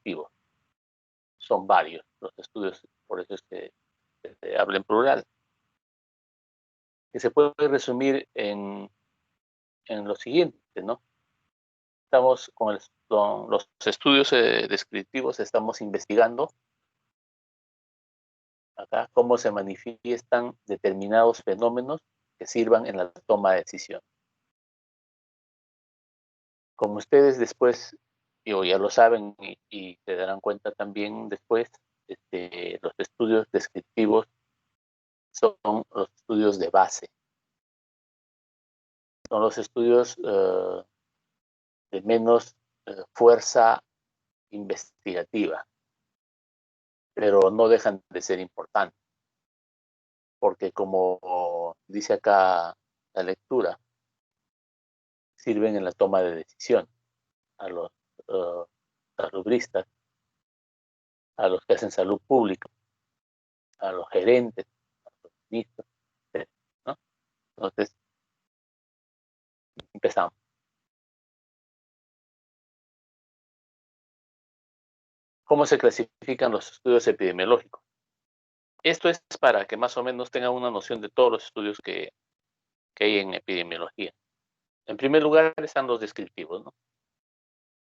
descriptivos. Son varios los estudios, por eso es que se habla en plural. Que se puede resumir en lo siguiente, ¿no? Estamos con los estudios descriptivos, estamos investigando acá cómo se manifiestan determinados fenómenos que sirvan en la toma de decisión. Como ustedes después, ya lo saben y se darán cuenta también después, los estudios descriptivos son los estudios de base. Son los estudios de menos fuerza investigativa, pero no dejan de ser importantes, porque como dice acá la lectura, sirven en la toma de decisión a los salubristas, a los que hacen salud pública, a los gerentes, a los ministros, etc., ¿no? Entonces, empezamos. ¿Cómo se clasifican los estudios epidemiológicos? Esto es para que más o menos tengan una noción de todos los estudios que hay en epidemiología. En primer lugar están los descriptivos, ¿no?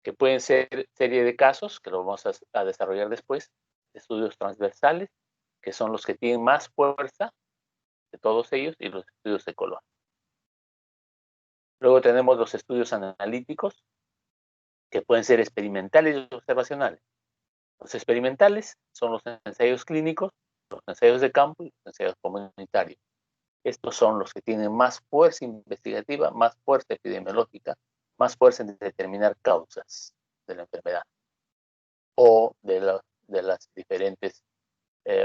Que pueden ser serie de casos, que lo vamos a desarrollar después, estudios transversales, que son los que tienen más fuerza de todos ellos, y los estudios de color. Luego tenemos los estudios analíticos, que pueden ser experimentales y observacionales. Los experimentales son los ensayos clínicos, los ensayos de campo y los ensayos comunitarios. Estos son los que tienen más fuerza investigativa, más fuerza epidemiológica, más fuerza en determinar causas de la enfermedad o de las diferentes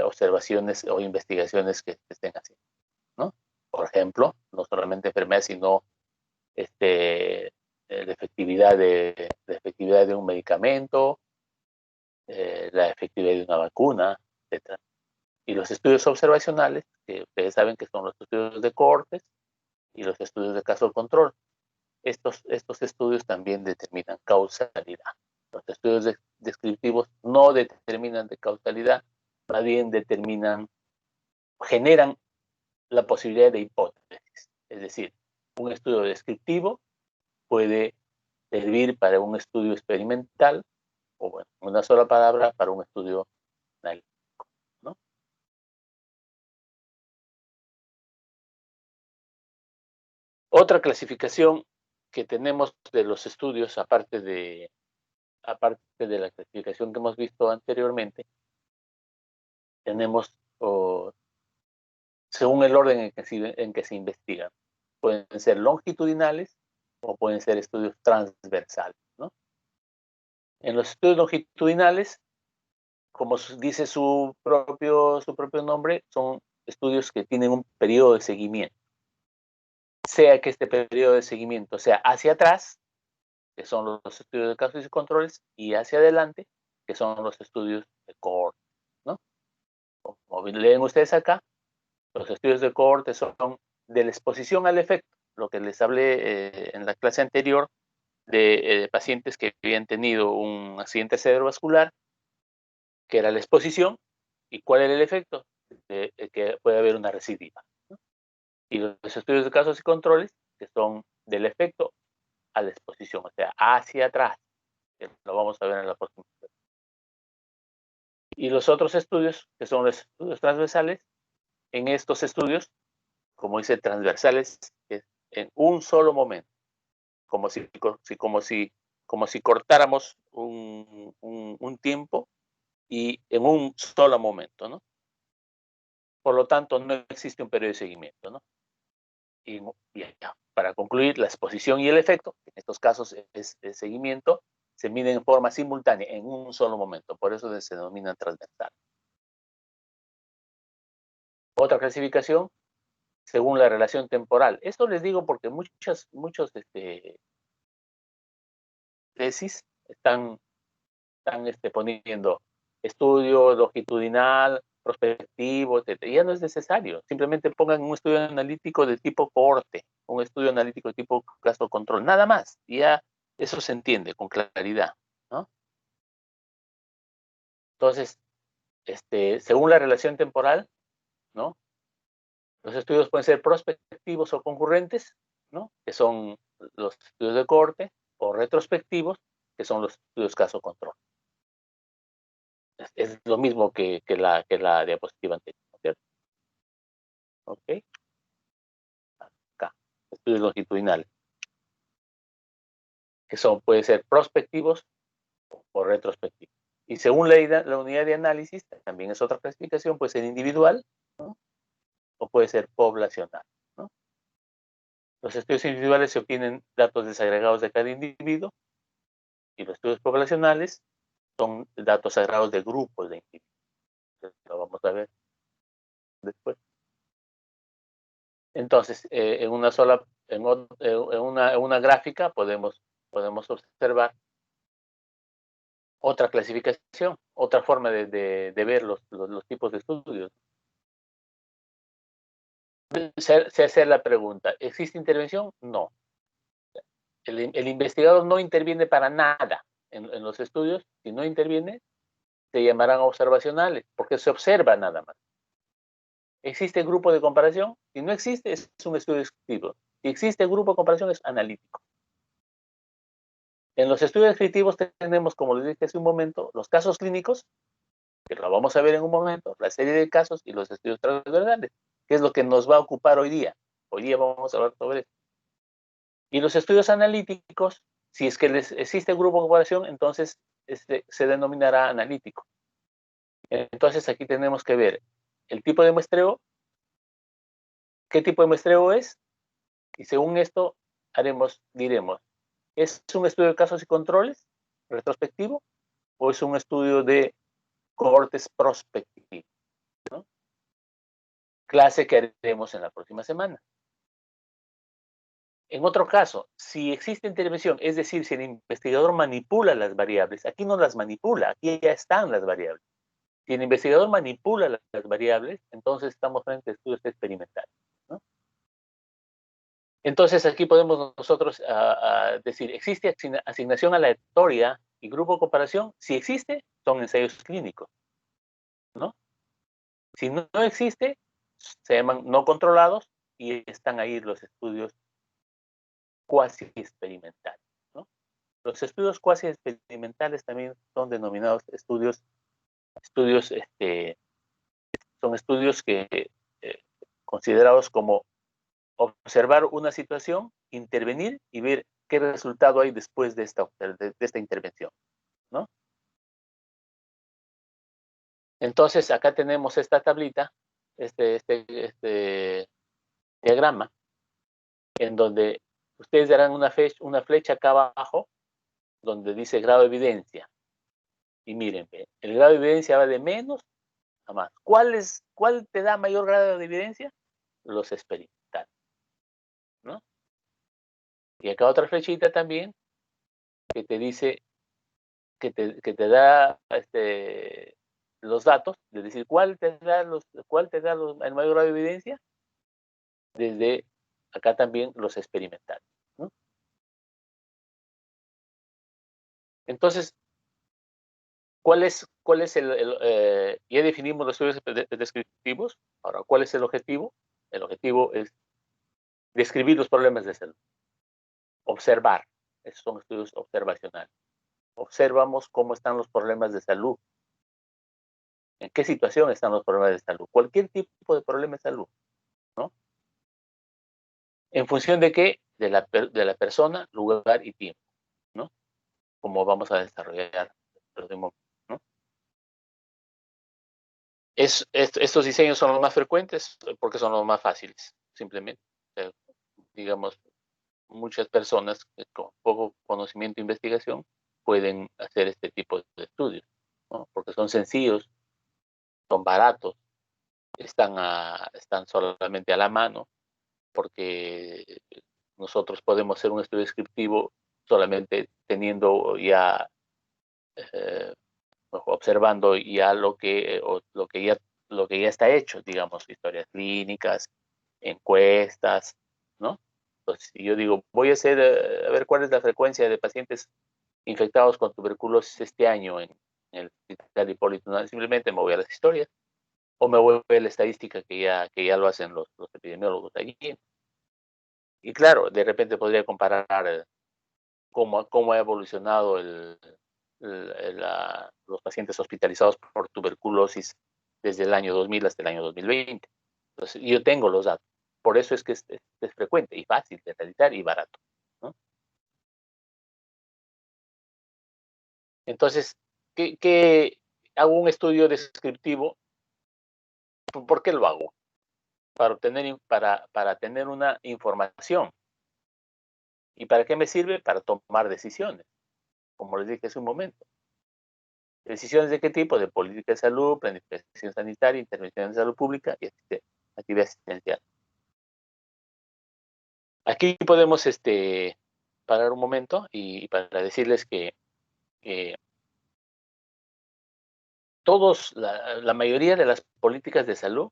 observaciones o investigaciones que se estén haciendo, ¿no? Por ejemplo, no solamente enfermedad, sino la efectividad de un medicamento, la efectividad de una vacuna, etc. Y los estudios observacionales, que ustedes saben que son los estudios de cohortes y los estudios de caso control. Estos estudios también determinan causalidad. Los estudios descriptivos no determinan de causalidad, más bien generan la posibilidad de hipótesis. Es decir, un estudio descriptivo puede servir para un estudio experimental, o bueno, una sola palabra, para un estudio analítico, ¿no? Otra clasificación que tenemos de los estudios, aparte de la clasificación que hemos visto anteriormente, tenemos, según el orden en que se investigan, pueden ser longitudinales o pueden ser estudios transversales, ¿no? En los estudios longitudinales, como dice su propio nombre, son estudios que tienen un periodo de seguimiento. Sea que este periodo de seguimiento sea hacia atrás, que son los estudios de casos y controles, y hacia adelante, que son los estudios de cohorte, ¿no? Como leen ustedes acá, los estudios de cohorte son de la exposición al efecto, lo que les hablé en la clase anterior de pacientes que habían tenido un accidente cerebrovascular, que era la exposición, y cuál era el efecto, que puede haber una recidiva, ¿no? Y los estudios de casos y controles, que son del efecto a la exposición, o sea, hacia atrás, que lo vamos a ver en la próxima. Y los otros estudios, que son los estudios transversales, en estos estudios, como dice transversales, es en un solo momento, como si cortáramos un tiempo y en un solo momento, ¿no? Por lo tanto, no existe un periodo de seguimiento, ¿no? Y ya, para concluir, la exposición y el efecto, en estos casos es el seguimiento, se miden en forma simultánea, en un solo momento, por eso se denomina transversal. Otra clasificación, según la relación temporal. Esto les digo porque muchos tesis están poniendo estudio longitudinal, prospectivo, etc. Ya no es necesario. Simplemente pongan un estudio analítico de tipo cohorte, un estudio analítico de tipo caso control, nada más. Ya eso se entiende con claridad, ¿no? Entonces, según la relación temporal, ¿no? Los estudios pueden ser prospectivos o concurrentes, ¿no? Que son los estudios de cohorte, o retrospectivos, que son los estudios caso-control. Es lo mismo que la diapositiva anterior, ¿no es cierto? ¿Ok? Acá, estudios longitudinales, que pueden ser prospectivos o retrospectivos. Y según la unidad de análisis, también es otra clasificación, puede ser individual, ¿no? O puede ser poblacional, ¿no? Los estudios individuales se obtienen datos desagregados de cada individuo, y los estudios poblacionales son datos agregados de grupos de individuos. Lo vamos a ver después. Entonces, en una gráfica podemos observar otra clasificación, otra forma de ver los tipos de estudios. Se hace la pregunta, ¿existe intervención? No. El investigador no interviene para nada en los estudios. Si no interviene, se llamarán observacionales, porque se observa nada más. ¿Existe grupo de comparación? Si no existe, es un estudio descriptivo. Si existe grupo de comparación, es analítico. En los estudios descriptivos tenemos, como les dije hace un momento, los casos clínicos, que lo vamos a ver en un momento, la serie de casos y los estudios transversales, que es lo que nos va a ocupar hoy día. Hoy día vamos a hablar sobre esto. Y los estudios analíticos, si es que existe grupo de comparación, entonces se denominará analítico. Entonces aquí tenemos que ver el tipo de muestreo, qué tipo de muestreo es, y según esto diremos, ¿es un estudio de casos y controles retrospectivo o es un estudio de cohortes prospectivos, ¿no? Clase que haremos en la próxima semana. En otro caso, si existe intervención, es decir, si el investigador manipula las variables, aquí no las manipula, aquí ya están las variables. Si el investigador manipula las variables, entonces estamos frente a estudios experimentales, ¿no? Entonces aquí podemos nosotros decir, ¿existe asignación aleatoria y grupo de comparación? Si existe, son ensayos clínicos, ¿no? Si no existe, se llaman no controlados y están ahí los estudios cuasi experimentales, ¿no? Los estudios cuasi experimentales también son denominados son estudios que considerados como observar una situación, intervenir y ver qué resultado hay después de esta intervención, ¿no? Entonces, acá tenemos esta tablita, este diagrama, en donde ustedes darán una flecha acá abajo, donde dice grado de evidencia. Y miren, el grado de evidencia va de menos a más. ¿Cuál te da mayor grado de evidencia? Los experimentales, ¿no? Y acá otra flechita también que te dice, que te da los datos, es decir, ¿cuál te da el mayor grado de evidencia? Desde acá también los experimentales, ¿no? Entonces, ya definimos los estudios descriptivos. Ahora, ¿cuál es el objetivo? El objetivo es describir los problemas de salud. Observar. Esos son estudios observacionales. Observamos cómo están los problemas de salud. ¿En qué situación están los problemas de salud? Cualquier tipo de problema de salud, ¿no? ¿En función de qué? De la persona, lugar y tiempo, ¿no? Como vamos a desarrollar ¿no? Estos diseños son los más frecuentes porque son los más fáciles, simplemente. Digamos, muchas personas con poco conocimiento e investigación pueden hacer este tipo de estudios, ¿no? Porque son sencillos, son baratos, están solamente a la mano, porque nosotros podemos hacer un estudio descriptivo solamente teniendo ya, observando ya lo que ya está hecho, digamos, historias clínicas, encuestas, ¿no? Entonces, si yo digo, voy a ver cuál es la frecuencia de pacientes infectados con tuberculosis este año en el Hospital Hipólito Unanue, simplemente me voy a las historias, o me voy a la estadística que ya lo hacen los epidemiólogos allí. Y claro, de repente podría comparar cómo ha evolucionado los pacientes hospitalizados por tuberculosis desde el año 2000 hasta el año 2020. Entonces, yo tengo los datos. Por eso es que es frecuente y fácil de realizar y barato, ¿no? Entonces, hago un estudio descriptivo? ¿Por qué lo hago? Para tener una información. ¿Y para qué me sirve? Para tomar decisiones, como les dije hace un momento. ¿Decisiones de qué tipo? De política de salud, planificación sanitaria, intervención de salud pública y actividad asistencial. Aquí podemos parar un momento y para decirles que la mayoría de las políticas de salud,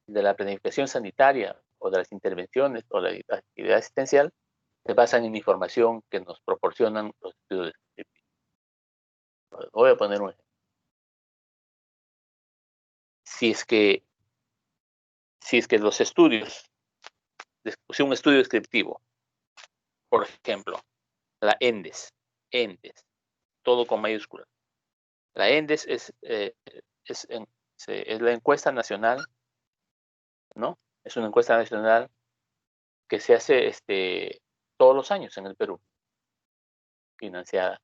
de la planificación sanitaria o de las intervenciones o la actividad asistencial, se basan en información que nos proporcionan los estudios descriptivos. Voy a poner un ejemplo. Si es que los estudios, si un estudio descriptivo, por ejemplo, la ENDES, todo con mayúsculas. La ENDES es la encuesta nacional, ¿no? Es una encuesta nacional que se hace todos los años en el Perú, financiada,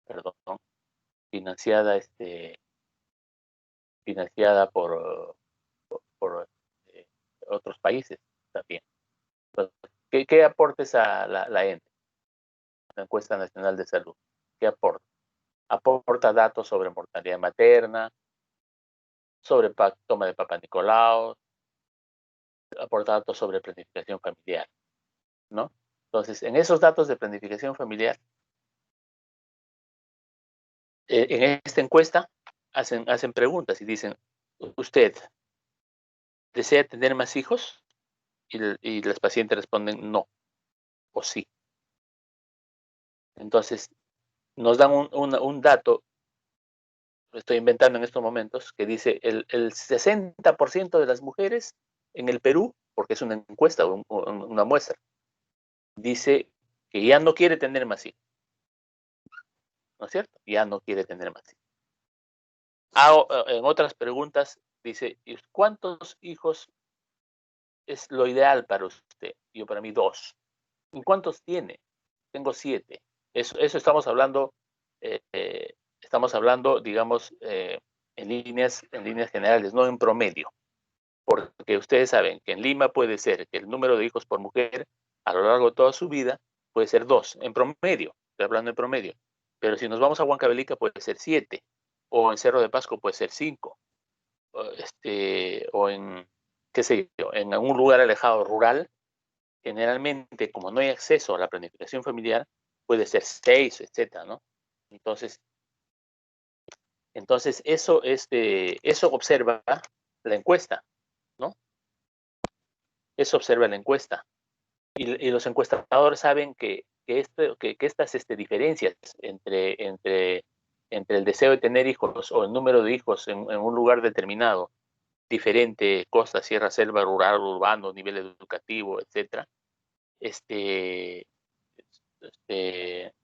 perdón, financiada, financiada por otros países también. Entonces, ¿qué aportes a la ENDES, la encuesta nacional de salud? ¿Qué aporta? Aporta datos sobre mortalidad materna, sobre toma de Papa Nicolau, aporta datos sobre planificación familiar, ¿no? Entonces, en esos datos de planificación familiar, en esta encuesta hacen preguntas y dicen, ¿usted desea tener más hijos? Y las pacientes responden no o sí. Entonces, nos dan un dato, lo estoy inventando en estos momentos, que dice el 60% de las mujeres en el Perú, porque es una encuesta, una muestra, dice que ya no quiere tener más hijos, ¿no es cierto? Ya no quiere tener más hijos. En otras preguntas dice, ¿cuántos hijos es lo ideal para usted? Yo para mí 2. ¿Y cuántos tiene? Tengo 7. Eso estamos hablando, digamos, en líneas generales, no en promedio. Porque ustedes saben que en Lima puede ser que el número de hijos por mujer a lo largo de toda su vida puede ser 2, en promedio, estoy hablando en promedio. Pero si nos vamos a Huancavelica puede ser 7, o en Cerro de Pasco puede ser 5, o en, qué sé yo, en algún lugar alejado rural, generalmente, como no hay acceso a la planificación familiar, puede ser 6, etcétera, ¿no? Entonces eso observa la encuesta, ¿no? Eso observa la encuesta. Y los encuestadores saben que estas diferencias entre el deseo de tener hijos o el número de hijos en un lugar determinado, diferente, costa, sierra, selva, rural, urbano, nivel educativo, etcétera, es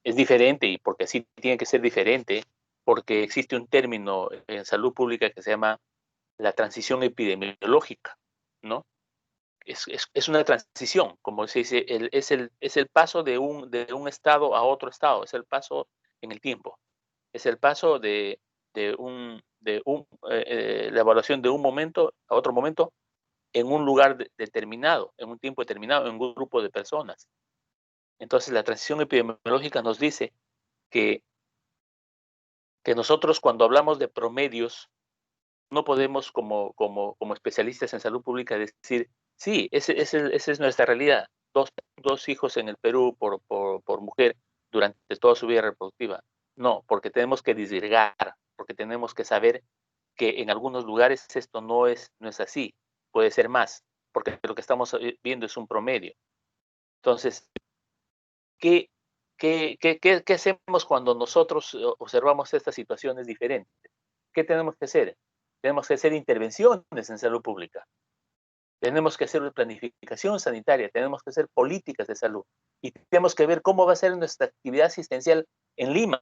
diferente, y porque así tiene que ser diferente, porque existe un término en salud pública que se llama la transición epidemiológica, ¿no? Es una transición, como se dice, es el paso de un estado a otro estado, es el paso en el tiempo, es el paso la evaluación de un momento a otro momento en un lugar determinado, en un tiempo determinado, en un grupo de personas. Entonces, la transición epidemiológica nos dice que, nosotros cuando hablamos de promedios, no podemos como especialistas en salud pública decir, sí, esa es nuestra realidad, dos hijos en el Perú por mujer durante toda su vida reproductiva. No, porque tenemos que disgregar, porque tenemos que saber que en algunos lugares esto no es así, puede ser más, porque lo que estamos viendo es un promedio. Entonces, ¿qué ¿Qué hacemos cuando nosotros observamos estas situaciones diferentes? ¿Qué tenemos que hacer? Tenemos que hacer intervenciones en salud pública. Tenemos que hacer planificación sanitaria, tenemos que hacer políticas de salud y tenemos que ver cómo va a ser nuestra actividad asistencial en Lima,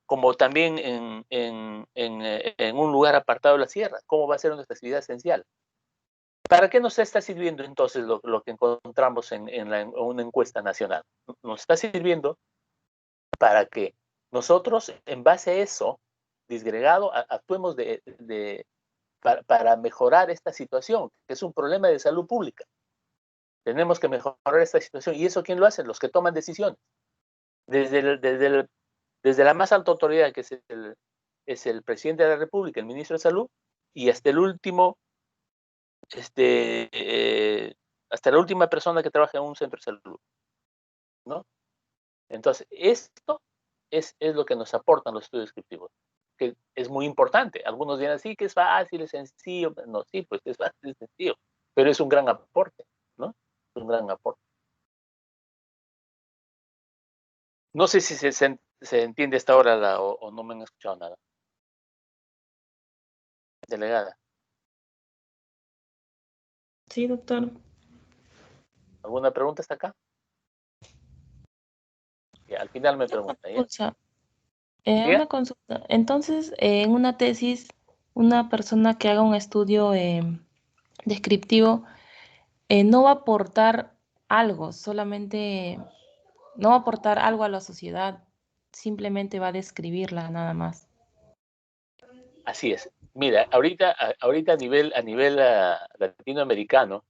como también en un lugar apartado de la sierra, cómo va a ser nuestra actividad esencial. ¿Para qué nos está sirviendo entonces lo que encontramos en una encuesta nacional? Nos está sirviendo para que nosotros, en base a eso, disgregado, actuemos para mejorar esta situación, que es un problema de salud pública. Tenemos que mejorar esta situación. ¿Y eso quién lo hace? Los que toman decisiones. Desde la más alta autoridad, que es el presidente de la República, el ministro de Salud, y hasta el último, hasta la última persona que trabaja en un centro de salud, ¿no? Entonces, esto es lo que nos aportan los estudios descriptivos, que es muy importante. Algunos dirán, sí, que es fácil, es sencillo. No, sí, pues es fácil, es sencillo, pero es un gran aporte, ¿no? Es un gran aporte. No sé si se entiende hasta ahora o no me han escuchado nada. Delegada, Sí, doctor. ¿alguna pregunta hasta acá? Ya, al final me Una pregunta, ¿ya? consulta. ¿Ya? Una consulta. Entonces, en una tesis, una persona que haga un estudio descriptivo no va a aportar algo, solamente no va a aportar algo a la sociedad, simplemente va a describirla nada más. Así es. Mira, ahorita a nivel latinoamericano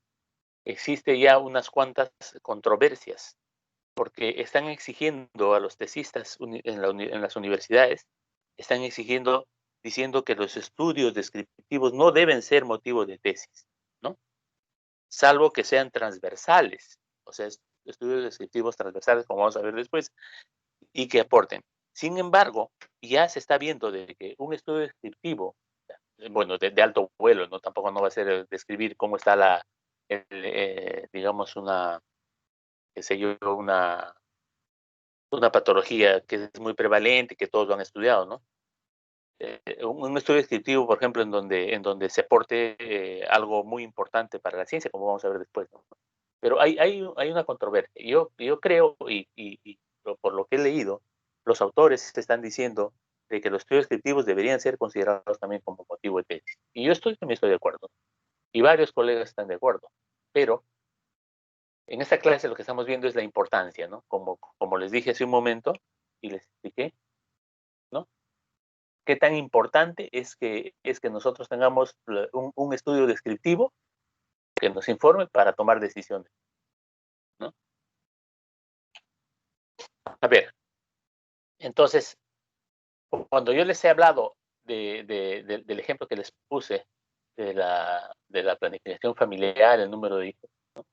existe ya unas cuantas controversias porque están exigiendo a los tesistas en las universidades, están exigiendo, diciendo que los estudios descriptivos no deben ser motivo de tesis, ¿no? Salvo que sean transversales, o sea, estudios descriptivos transversales, como vamos a ver después, y que aporten. Sin embargo, ya se está viendo de que un estudio descriptivo, bueno, de alto vuelo, ¿no? Tampoco no va a ser describir cómo está digamos, qué sé yo, una patología que es muy prevalente, que todos lo han estudiado, ¿no? Un estudio descriptivo, por ejemplo, en donde se aporte algo muy importante para la ciencia, como vamos a ver después, ¿no? Pero hay una controversia. Yo creo, por lo que he leído, los autores están diciendo de que los estudios descriptivos deberían ser considerados también como motivo de tesis. Y yo también estoy de acuerdo. Y varios colegas están de acuerdo. Pero en esta clase lo que estamos viendo es la importancia, ¿no? Como les dije hace un momento y les expliqué, ¿no? Qué tan importante es que nosotros tengamos un estudio descriptivo que nos informe para tomar decisiones, ¿no? A ver, entonces, cuando yo les he hablado del ejemplo que les puse de la planificación familiar, el número de hijos, ¿no?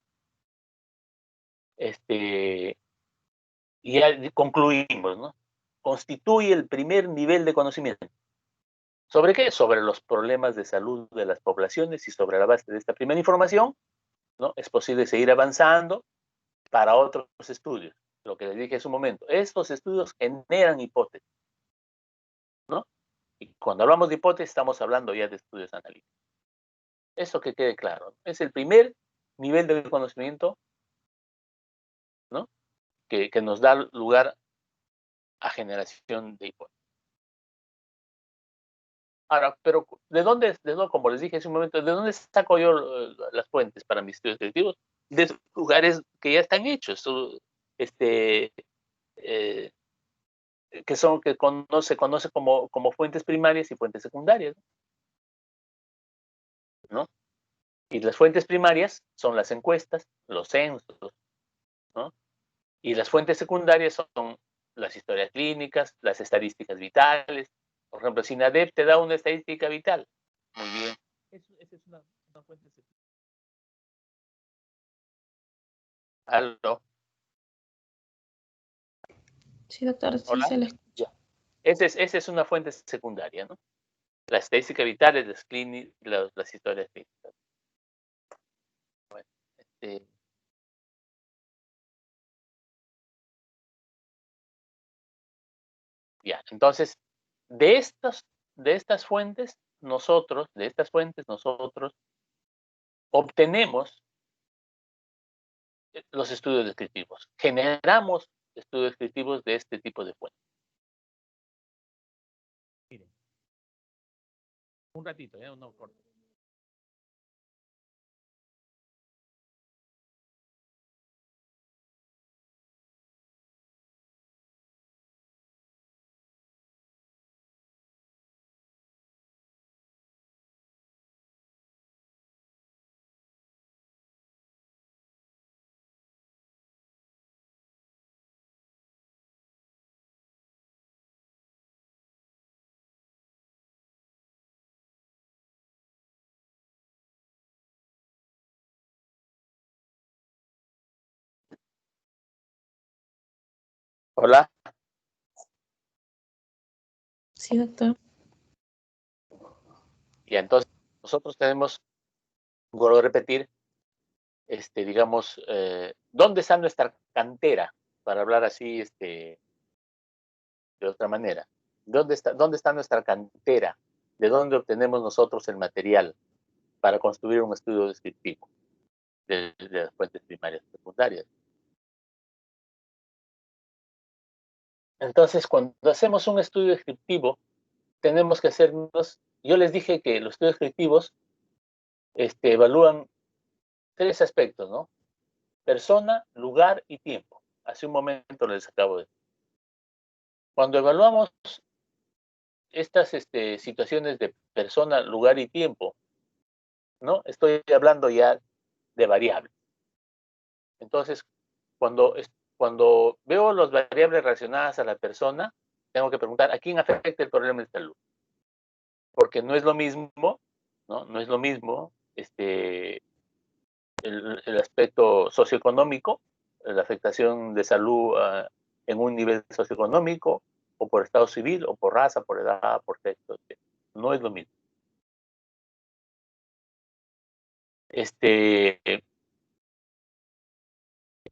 Y ya concluimos, ¿no? Constituye el primer nivel de conocimiento. ¿Sobre qué? Sobre los problemas de salud de las poblaciones, y sobre la base de esta primera información, ¿no? Es posible seguir avanzando para otros estudios. Lo que les dije hace un momento, estos estudios generan hipótesis, ¿no? Y cuando hablamos de hipótesis estamos hablando ya de estudios analíticos. Eso que quede claro, ¿no? Es el primer nivel de conocimiento, ¿no? Que nos da lugar a generación de hipótesis. Ahora, pero como les dije hace un momento, ¿de dónde saco yo las fuentes para mis estudios detectivos? De lugares que ya están hechos, este, eh, que se conoce como fuentes primarias y fuentes secundarias, ¿no? Y las fuentes primarias son las encuestas, los censos, ¿no? Y las fuentes secundarias son las historias clínicas, las estadísticas vitales. Por ejemplo, SINADEP te da una estadística vital. Muy bien. Esa es una fuente secundaria. ¿Aló? Sí, doctor, sí ¿Hola? se le Ya. escucha. Esa es una fuente secundaria, ¿no? La estadística vital es las historias clínicas. Bueno, este, Ya, entonces, de estas fuentes, nosotros obtenemos los estudios descriptivos. Generamos estudios descriptivos de este tipo de fuentes. Miren, un ratito, no corto. Hola. Sí, doctor. Y entonces nosotros tenemos, vuelvo a repetir, digamos, ¿dónde está nuestra cantera? Para hablar así, de otra manera. ¿Dónde está nuestra cantera? ¿De dónde obtenemos nosotros el material para construir un estudio descriptivo de las fuentes primarias y secundarias? Entonces, cuando hacemos un estudio descriptivo, tenemos que hacernos, yo les dije que los estudios descriptivos evalúan tres aspectos, ¿no? Persona, lugar y tiempo. Hace un momento les acabo de decir. Cuando evaluamos estas situaciones de persona, lugar y tiempo, ¿no? Estoy hablando ya de variables. Entonces, cuando veo las variables relacionadas a la persona, tengo que preguntar a quién afecta el problema de salud. Porque no es lo mismo, ¿no? No es lo mismo el aspecto socioeconómico, la afectación de salud en un nivel socioeconómico, o por estado civil, o por raza, por edad, por sexo, etc. No es lo mismo.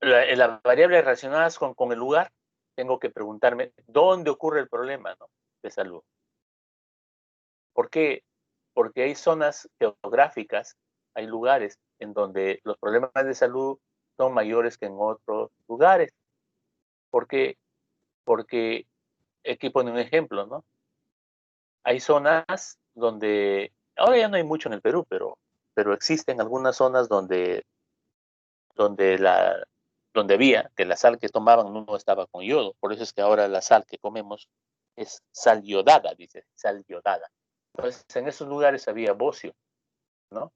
Las variables relacionadas con el lugar, tengo que preguntarme dónde ocurre el problema, ¿no? De salud. ¿Por qué? Porque hay zonas geográficas, hay lugares en donde los problemas de salud son mayores que en otros lugares. ¿Por qué? Porque, aquí pone un ejemplo, ¿no? Hay zonas donde, ahora ya no hay mucho en el Perú, pero existen algunas zonas donde, la, donde había que la sal que tomaban no estaba con yodo. Por eso es que ahora la sal que comemos es sal yodada, dice, sal yodada. Entonces, en esos lugares había bocio, ¿no?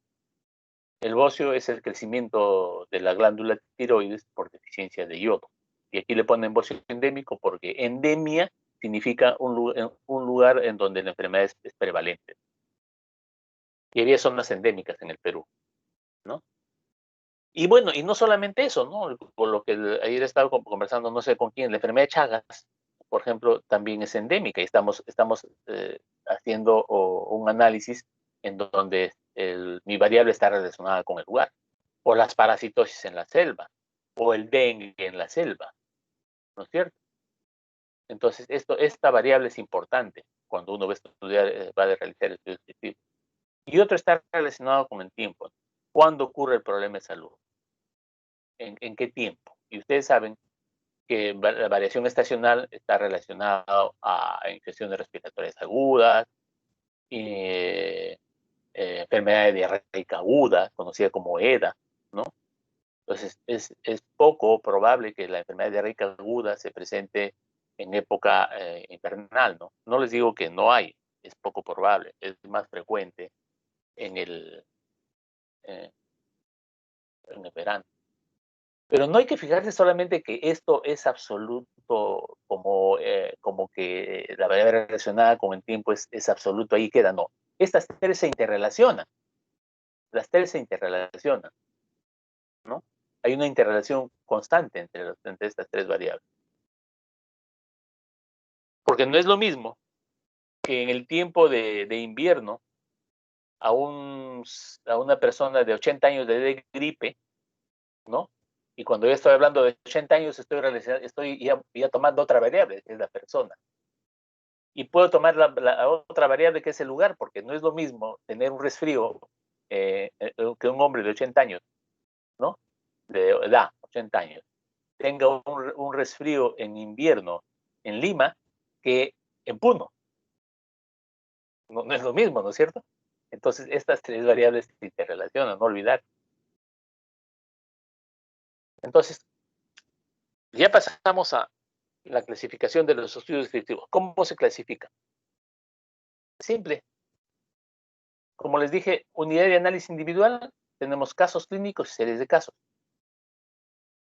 El bocio es el crecimiento de la glándula tiroides por deficiencia de yodo. Y aquí le ponen bocio endémico porque endemia significa un lugar en donde la enfermedad es prevalente. Y había zonas endémicas en el Perú, ¿no? Y bueno, y no solamente eso, ¿no? Por lo que ayer estaba conversando, no sé con quién, la enfermedad de Chagas, por ejemplo, también es endémica y estamos haciendo un análisis en donde mi variable está relacionada con el lugar, o las parasitosis en la selva, o el dengue en la selva, ¿no es cierto? Entonces, esta variable es importante cuando uno va a estudiar, va a realizar estudios científicos. Y otro está relacionado con el tiempo. ¿Cuándo ocurre el problema de salud? ¿En qué tiempo? Y ustedes saben que la variación estacional está relacionada a infecciones respiratorias agudas, enfermedad diarreica aguda, conocida como EDA, ¿no? Entonces, es poco probable que la enfermedad diarreica aguda se presente en época invernal, ¿no? No les digo que no hay, es poco probable, es más frecuente en eh, en el verano. Pero no hay que fijarse solamente que esto es absoluto, como que la variable relacionada con el tiempo es absoluto, ahí queda, no. Estas tres se interrelacionan, las tres se interrelacionan, ¿no? Hay una interrelación constante entre estas tres variables. Porque no es lo mismo que en el tiempo de invierno a una persona de 80 años le dé gripe, ¿no? Y cuando yo estoy hablando de 80 años, estoy ya tomando otra variable, que es la persona. Y puedo tomar la otra variable que es el lugar, porque no es lo mismo tener un resfrío que un hombre de 80 años, ¿no? De edad, 80 años, tenga un resfrío en invierno en Lima que en Puno. No, no es lo mismo, ¿no es cierto? Entonces, estas tres variables se interrelacionan, no olvidar. Entonces, ya pasamos a la clasificación de los estudios descriptivos. ¿Cómo se clasifica? Simple. Como les dije, unidad de análisis individual, tenemos casos clínicos y series de casos.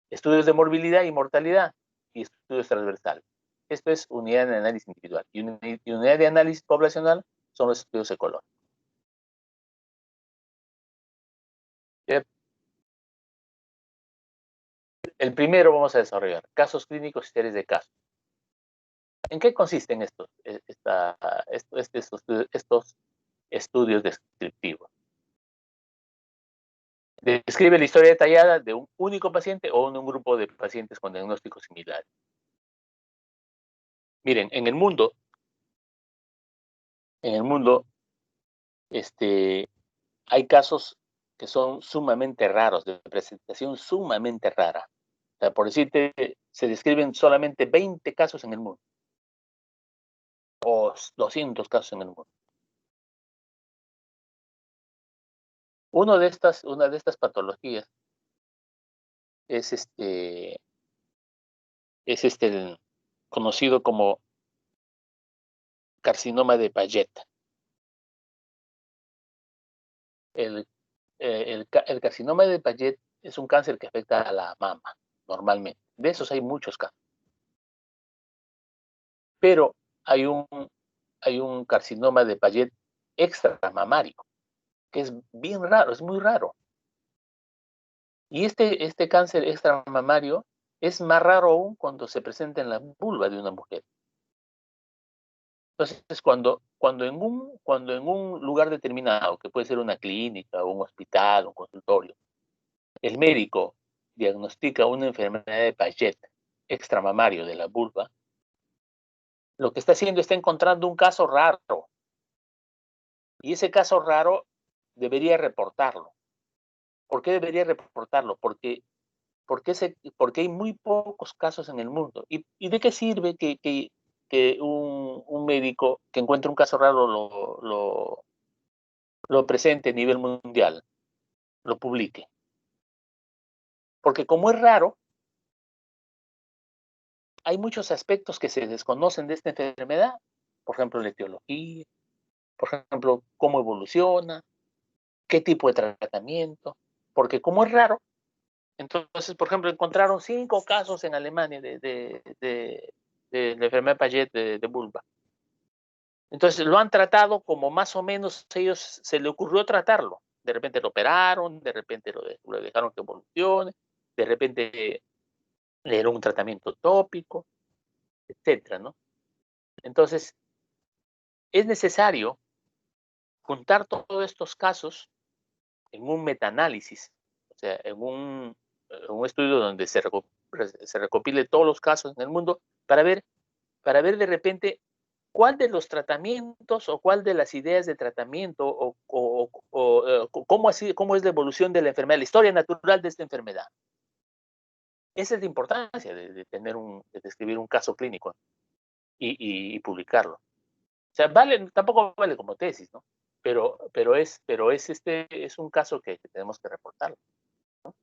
Estudios de morbilidad y mortalidad y estudios transversales. Esto es unidad de análisis individual. Y unidad de análisis poblacional son los estudios ecológicos. El primero vamos a desarrollar casos clínicos y series de casos. ¿En qué consisten estos estudios descriptivos? Describe la historia detallada de un único paciente o un grupo de pacientes con diagnósticos similares. Miren, en el mundo, hay casos que son sumamente raros, de presentación sumamente rara. O sea, por decirte, se describen solamente 20 casos en el mundo, o 200 casos en el mundo. Una de estas patologías es el conocido como carcinoma de Paget. El carcinoma de Paget es un cáncer que afecta a la mama, normalmente. De esos hay muchos casos. Pero hay un carcinoma de Paget extramamario, que es bien raro, es muy raro. Y este cáncer extramamario es más raro aún cuando se presenta en la vulva de una mujer. Entonces, cuando en un lugar determinado, que puede ser una clínica, un hospital, un consultorio, el médico diagnostica una enfermedad de Paget extramamario de la vulva, lo que está haciendo está encontrando un caso raro. Y ese caso raro debería reportarlo. ¿Por qué debería reportarlo? Porque hay muy pocos casos en el mundo. ¿Y de qué sirve que un médico que encuentre un caso raro lo presente a nivel mundial, lo publique? Porque como es raro, hay muchos aspectos que se desconocen de esta enfermedad. Por ejemplo, la etiología, por ejemplo, cómo evoluciona, qué tipo de tratamiento. Porque como es raro, entonces, por ejemplo, encontraron 5 casos en Alemania de la enfermedad de Paget de vulva. Entonces, lo han tratado como más o menos ellos se le ocurrió tratarlo. De repente lo operaron, de repente lo dejaron que evolucione, de repente le dieron un tratamiento tópico, etcétera, ¿no? Entonces, es necesario juntar todos estos casos en un metaanálisis, o sea, en un estudio donde se recopile todos los casos en el mundo para ver de repente cuál de los tratamientos o cuál de las ideas de tratamiento cómo es la evolución de la enfermedad, la historia natural de esta enfermedad. Esa es la importancia de escribir un caso clínico y publicarlo. O sea, tampoco vale como tesis, ¿no? Pero es un caso que tenemos que reportarlo, ¿no?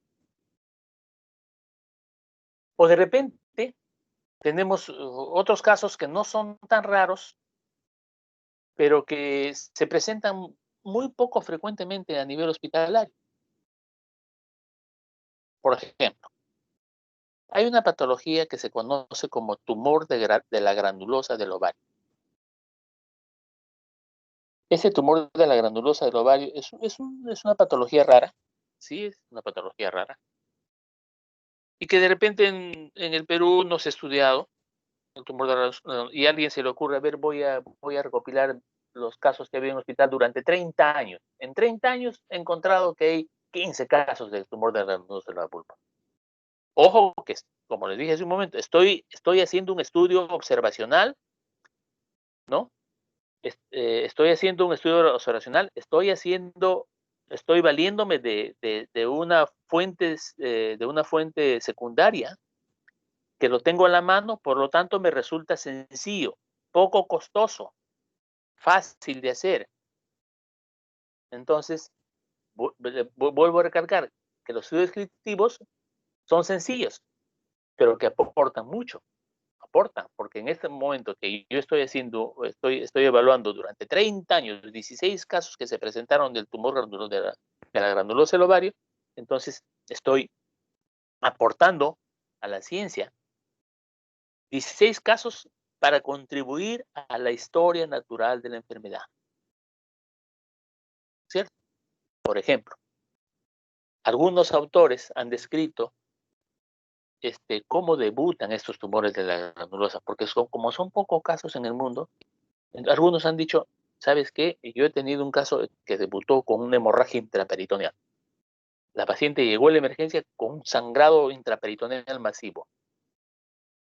O de repente tenemos otros casos que no son tan raros, pero que se presentan muy poco frecuentemente a nivel hospitalario. Por ejemplo, hay una patología que se conoce como tumor de la granulosa del ovario. Ese tumor de la granulosa del ovario es una patología rara, sí, es una patología rara, y que de repente en el Perú no se ha estudiado el tumor de la granulosa, y a alguien se le ocurre, a ver, voy a recopilar los casos que había en el hospital durante 30 años. En 30 años he encontrado que hay 15 casos del tumor de la granulosa de la vulva. Ojo, que como les dije hace un momento, estoy haciendo un estudio observacional ¿no? Estoy haciendo un estudio observacional, estoy valiéndome de una fuente secundaria que lo tengo a la mano, por lo tanto me resulta sencillo, poco costoso, fácil de hacer. Entonces, vuelvo a recargar que los estudios descriptivos son sencillos, pero que aportan mucho. Aportan, porque en este momento que yo estoy evaluando durante 30 años, 16 casos que se presentaron del tumor granuloso de la granulosa del ovario, entonces estoy aportando a la ciencia 16 casos para contribuir a la historia natural de la enfermedad, ¿cierto? Por ejemplo, algunos autores han descrito cómo debutan estos tumores de la granulosa, porque como son pocos casos en el mundo, algunos han dicho, ¿sabes qué? Yo he tenido un caso que debutó con una hemorragia intraperitoneal. La paciente llegó a la emergencia con un sangrado intraperitoneal masivo.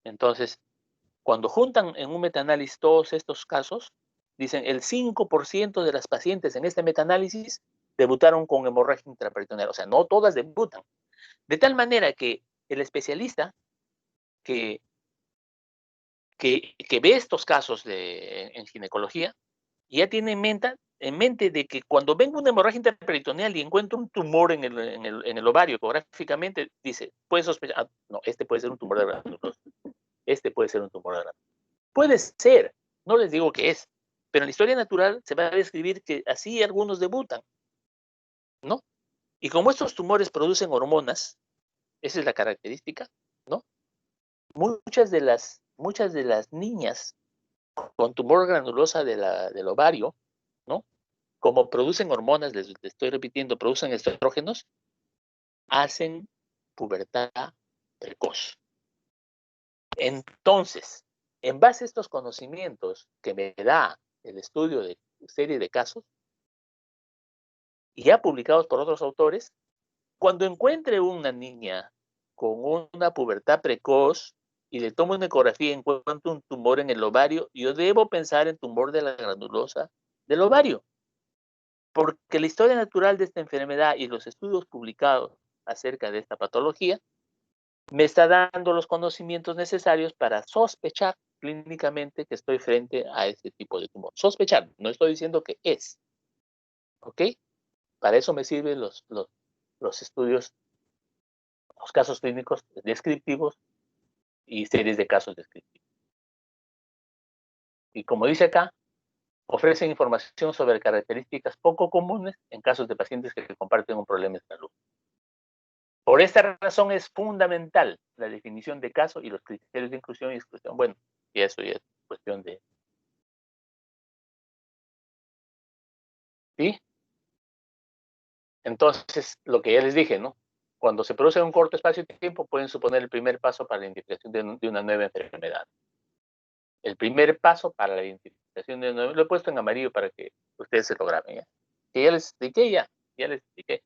Entonces, cuando juntan en un metaanálisis todos estos casos, dicen el 5% de las pacientes en este metaanálisis debutaron con hemorragia intraperitoneal. O sea, no todas debutan. De tal manera que el especialista que, que ve estos casos en ginecología ya tiene en mente de que cuando venga una hemorragia intraperitoneal y encuentra un tumor en el ovario ecográficamente, dice, puede sospechar, no, este puede ser un tumor de granulosa, este puede ser un tumor de granulosa. Puede ser, no les digo que es, pero en la historia natural se va a describir que así algunos debutan, ¿no? Y como estos tumores producen hormonas, esa es la característica, ¿no? Muchas de las niñas con tumor granulosa del ovario, ¿no? Como producen hormonas, les estoy repitiendo, producen estrógenos, hacen pubertad precoz. Entonces, en base a estos conocimientos que me da el estudio de serie de casos, ya publicados por otros autores, cuando encuentre una niña con una pubertad precoz y le tomo una ecografía y encuentro un tumor en el ovario, yo debo pensar en tumor de la granulosa del ovario. Porque la historia natural de esta enfermedad y los estudios publicados acerca de esta patología me está dando los conocimientos necesarios para sospechar clínicamente que estoy frente a este tipo de tumor. Sospechar, no estoy diciendo que es, ¿ok? Para eso me sirven los estudios, los casos clínicos descriptivos y series de casos descriptivos. Y como dice acá, ofrecen información sobre características poco comunes en casos de pacientes que comparten un problema de salud. Por esta razón es fundamental la definición de caso y los criterios de inclusión y exclusión. Bueno, y eso ya es cuestión de... ¿Sí? Entonces, lo que ya les dije, ¿no? Cuando se produce en un corto espacio de tiempo, pueden suponer el primer paso para la identificación de una nueva enfermedad. El primer paso para la identificación de una nueva... Lo he puesto en amarillo para que ustedes se lo graben, ¿ya? Que ya les expliqué, ya les expliqué.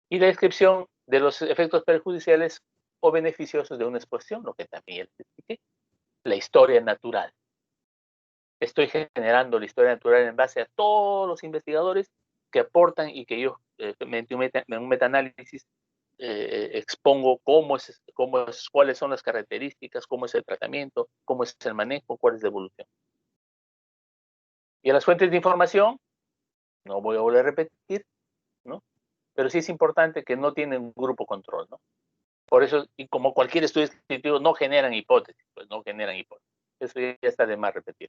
Y la descripción de los efectos perjudiciales o beneficiosos de una exposición, lo que también ya les expliqué. La historia natural. Estoy generando la historia natural en base a todos los investigadores que aportan y que yo, mediante un metaanálisis, expongo cuáles son las características, cómo es el tratamiento, cómo es el manejo, cuál es la evolución. Y a las fuentes de información, no voy a volver a repetir, ¿no? Pero sí es importante que no tienen un grupo control, ¿no? Por eso, y como cualquier estudio descriptivo, no generan hipótesis, pues no generan hipótesis. Eso ya está de más repetir.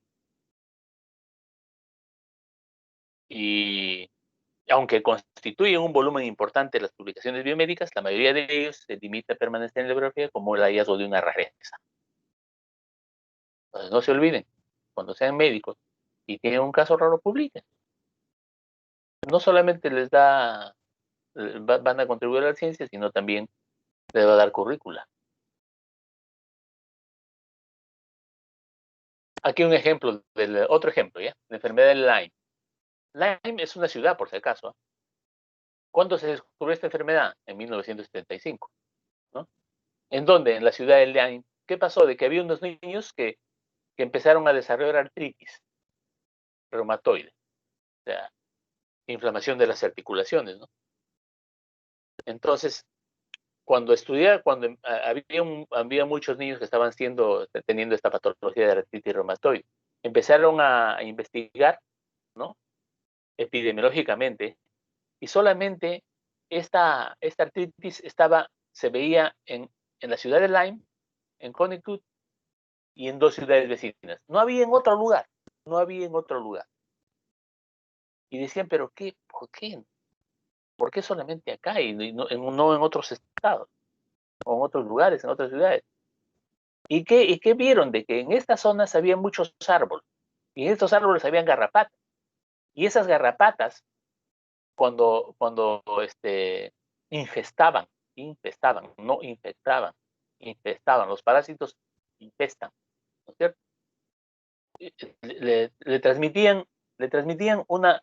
Y aunque constituyen un volumen importante de las publicaciones biomédicas, la mayoría de ellos se limita a permanecer en la bibliografía como el hallazgo de una rareza. Entonces, no se olviden, cuando sean médicos y tienen un caso raro, publiquen. No solamente van a contribuir a la ciencia, sino también les va a dar currícula. Aquí un ejemplo, otro ejemplo, ¿ya? La enfermedad de Lyme. Lyme es una ciudad, por si acaso. ¿Cuándo se descubrió esta enfermedad? En 1975, ¿no? ¿En dónde? En la ciudad de Lyme. ¿Qué pasó? De que había unos niños que que empezaron a desarrollar artritis reumatoide, o sea, inflamación de las articulaciones, ¿no? Entonces, cuando había muchos niños que estaban teniendo esta patología de artritis reumatoide, empezaron a investigar, ¿no? Epidemiológicamente, y solamente esta artritis se veía en la ciudad de Lyme, en Connecticut, y en 2 ciudades vecinas. No había en otro lugar, no había en otro lugar. Y decían, ¿pero qué? ¿Por qué? ¿Por qué solamente acá y no en otros estados, o en otros lugares, en otras ciudades? ¿Y qué vieron? De que en estas zonas había muchos árboles, y en estos árboles habían garrapatas. Y esas garrapatas, cuando infestaban, no infectaban, infestaban, los parásitos infestan, ¿no es cierto? Le transmitían una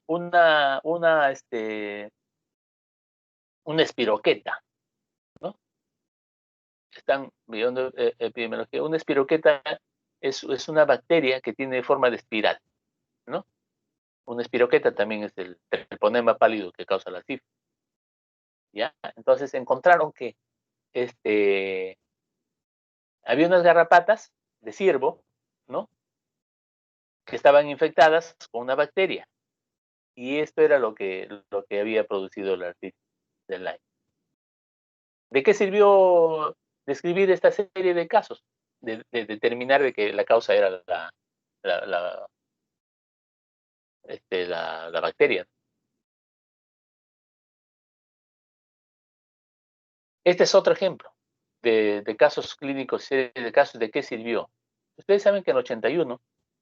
espiroqueta, ¿no? Están viendo epidemiología. Una espiroqueta es una bacteria que tiene forma de espiral, ¿no? Una espiroqueta también es el treponema pálido que causa la sífilis, ¿ya? Entonces encontraron que había unas garrapatas de ciervo, ¿no? Que estaban infectadas con una bacteria. Y esto era lo que había producido la artritis de Lyme. ¿De qué sirvió describir esta serie de casos? De determinar de que la causa era la, la, la bacteria. Este es otro ejemplo de casos clínicos, de casos de qué sirvió. Ustedes saben que en el 81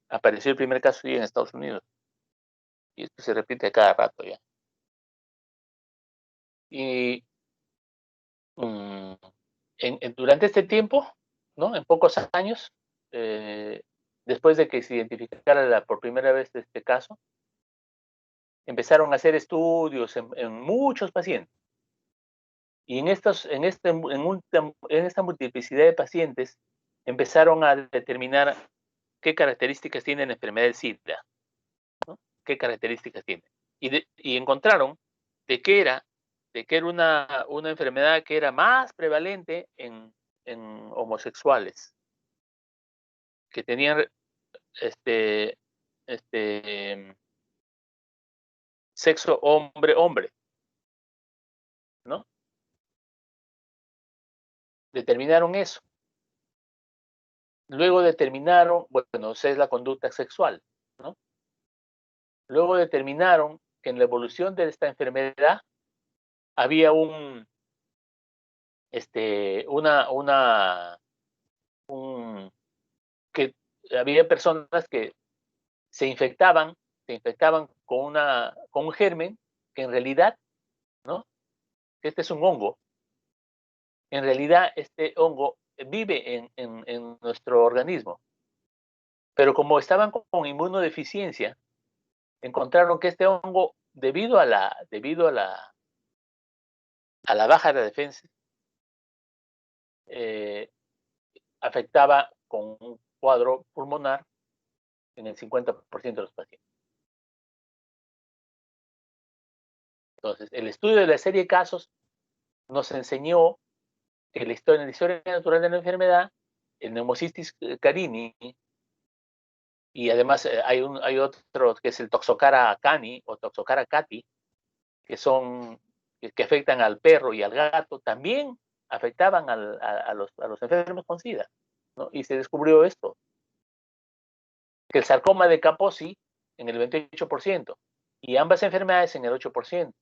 apareció el primer caso en Estados Unidos. Y esto se repite cada rato ya. Y mm, durante este tiempo, ¿no? En pocos años, después de que se identificara por primera vez este caso, empezaron a hacer estudios en muchos pacientes. Y en esta multiplicidad de pacientes, empezaron a determinar qué características tiene la enfermedad del SIDA, ¿no? ¿Qué características tiene? Y encontraron de que era una enfermedad que era más prevalente en homosexuales, que tenían este, este, sexo hombre-hombre, ¿no? Determinaron eso. Luego determinaron, bueno, esa es la conducta sexual, ¿no? Luego determinaron que en la evolución de esta enfermedad había que había personas que se infectaban, con un germen que en realidad, ¿no? Este es un hongo. En realidad, este hongo vive en nuestro organismo. Pero como estaban con inmunodeficiencia, encontraron que este hongo, debido a la baja de defensa, eh, afectaba con un cuadro pulmonar en el 50% de los pacientes. Entonces, el estudio de la serie de casos nos enseñó que en la historia natural de la enfermedad, el Pneumocystis carini, y además hay otro que es el Toxocara cani o Toxocara cati, que afectan al perro y al gato, también afectaban a los enfermos con SIDA, ¿no? Y se descubrió esto, que el sarcoma de Kaposi en el 28% y ambas enfermedades en el 8%.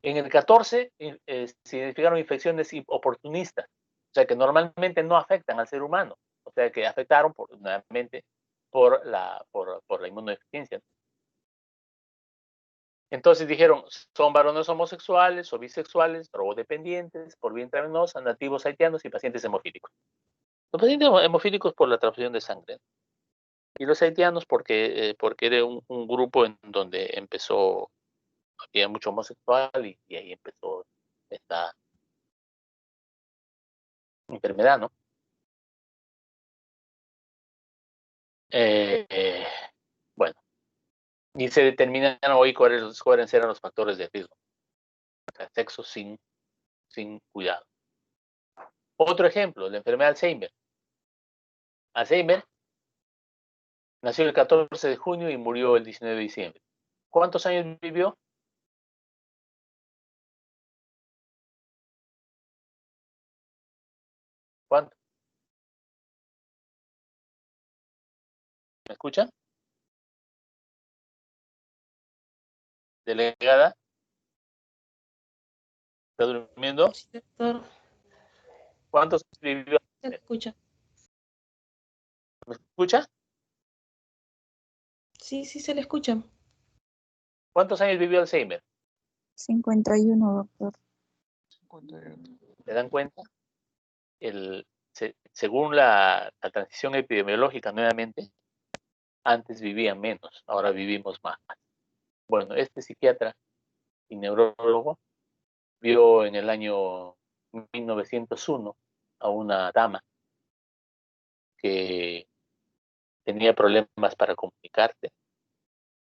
En el 14 se identificaron infecciones oportunistas, o sea que normalmente no afectan al ser humano, o sea que afectaron nuevamente por la inmunodeficiencia. Entonces dijeron, son varones homosexuales o bisexuales, drogodependientes, por vía intravenosa, nativos haitianos y pacientes hemofílicos. Los pacientes hemofílicos por la transfusión de sangre. Y los haitianos porque era un grupo en donde había mucho homosexual y ahí empezó esta enfermedad, ¿no? Bueno, y se determinan hoy cuáles eran los factores de riesgo. O sea, sexo sin cuidado. Otro ejemplo, la enfermedad de Alzheimer. Alzheimer nació el 14 de junio y murió el 19 de diciembre. ¿Cuántos años vivió? ¿Cuánto? ¿Me escucha? Delegada, ¿está durmiendo? Sí, doctor, ¿Cuántos años vivió? se le escucha. ¿Me escucha? Sí, sí, se le escucha. ¿Cuántos años vivió Alzheimer? 51, doctor. ¿Se dan cuenta? Según la transición epidemiológica, nuevamente, antes vivían menos, ahora vivimos más. Bueno, este psiquiatra y neurólogo vio en el año 1901 a una dama que tenía problemas para comunicarse.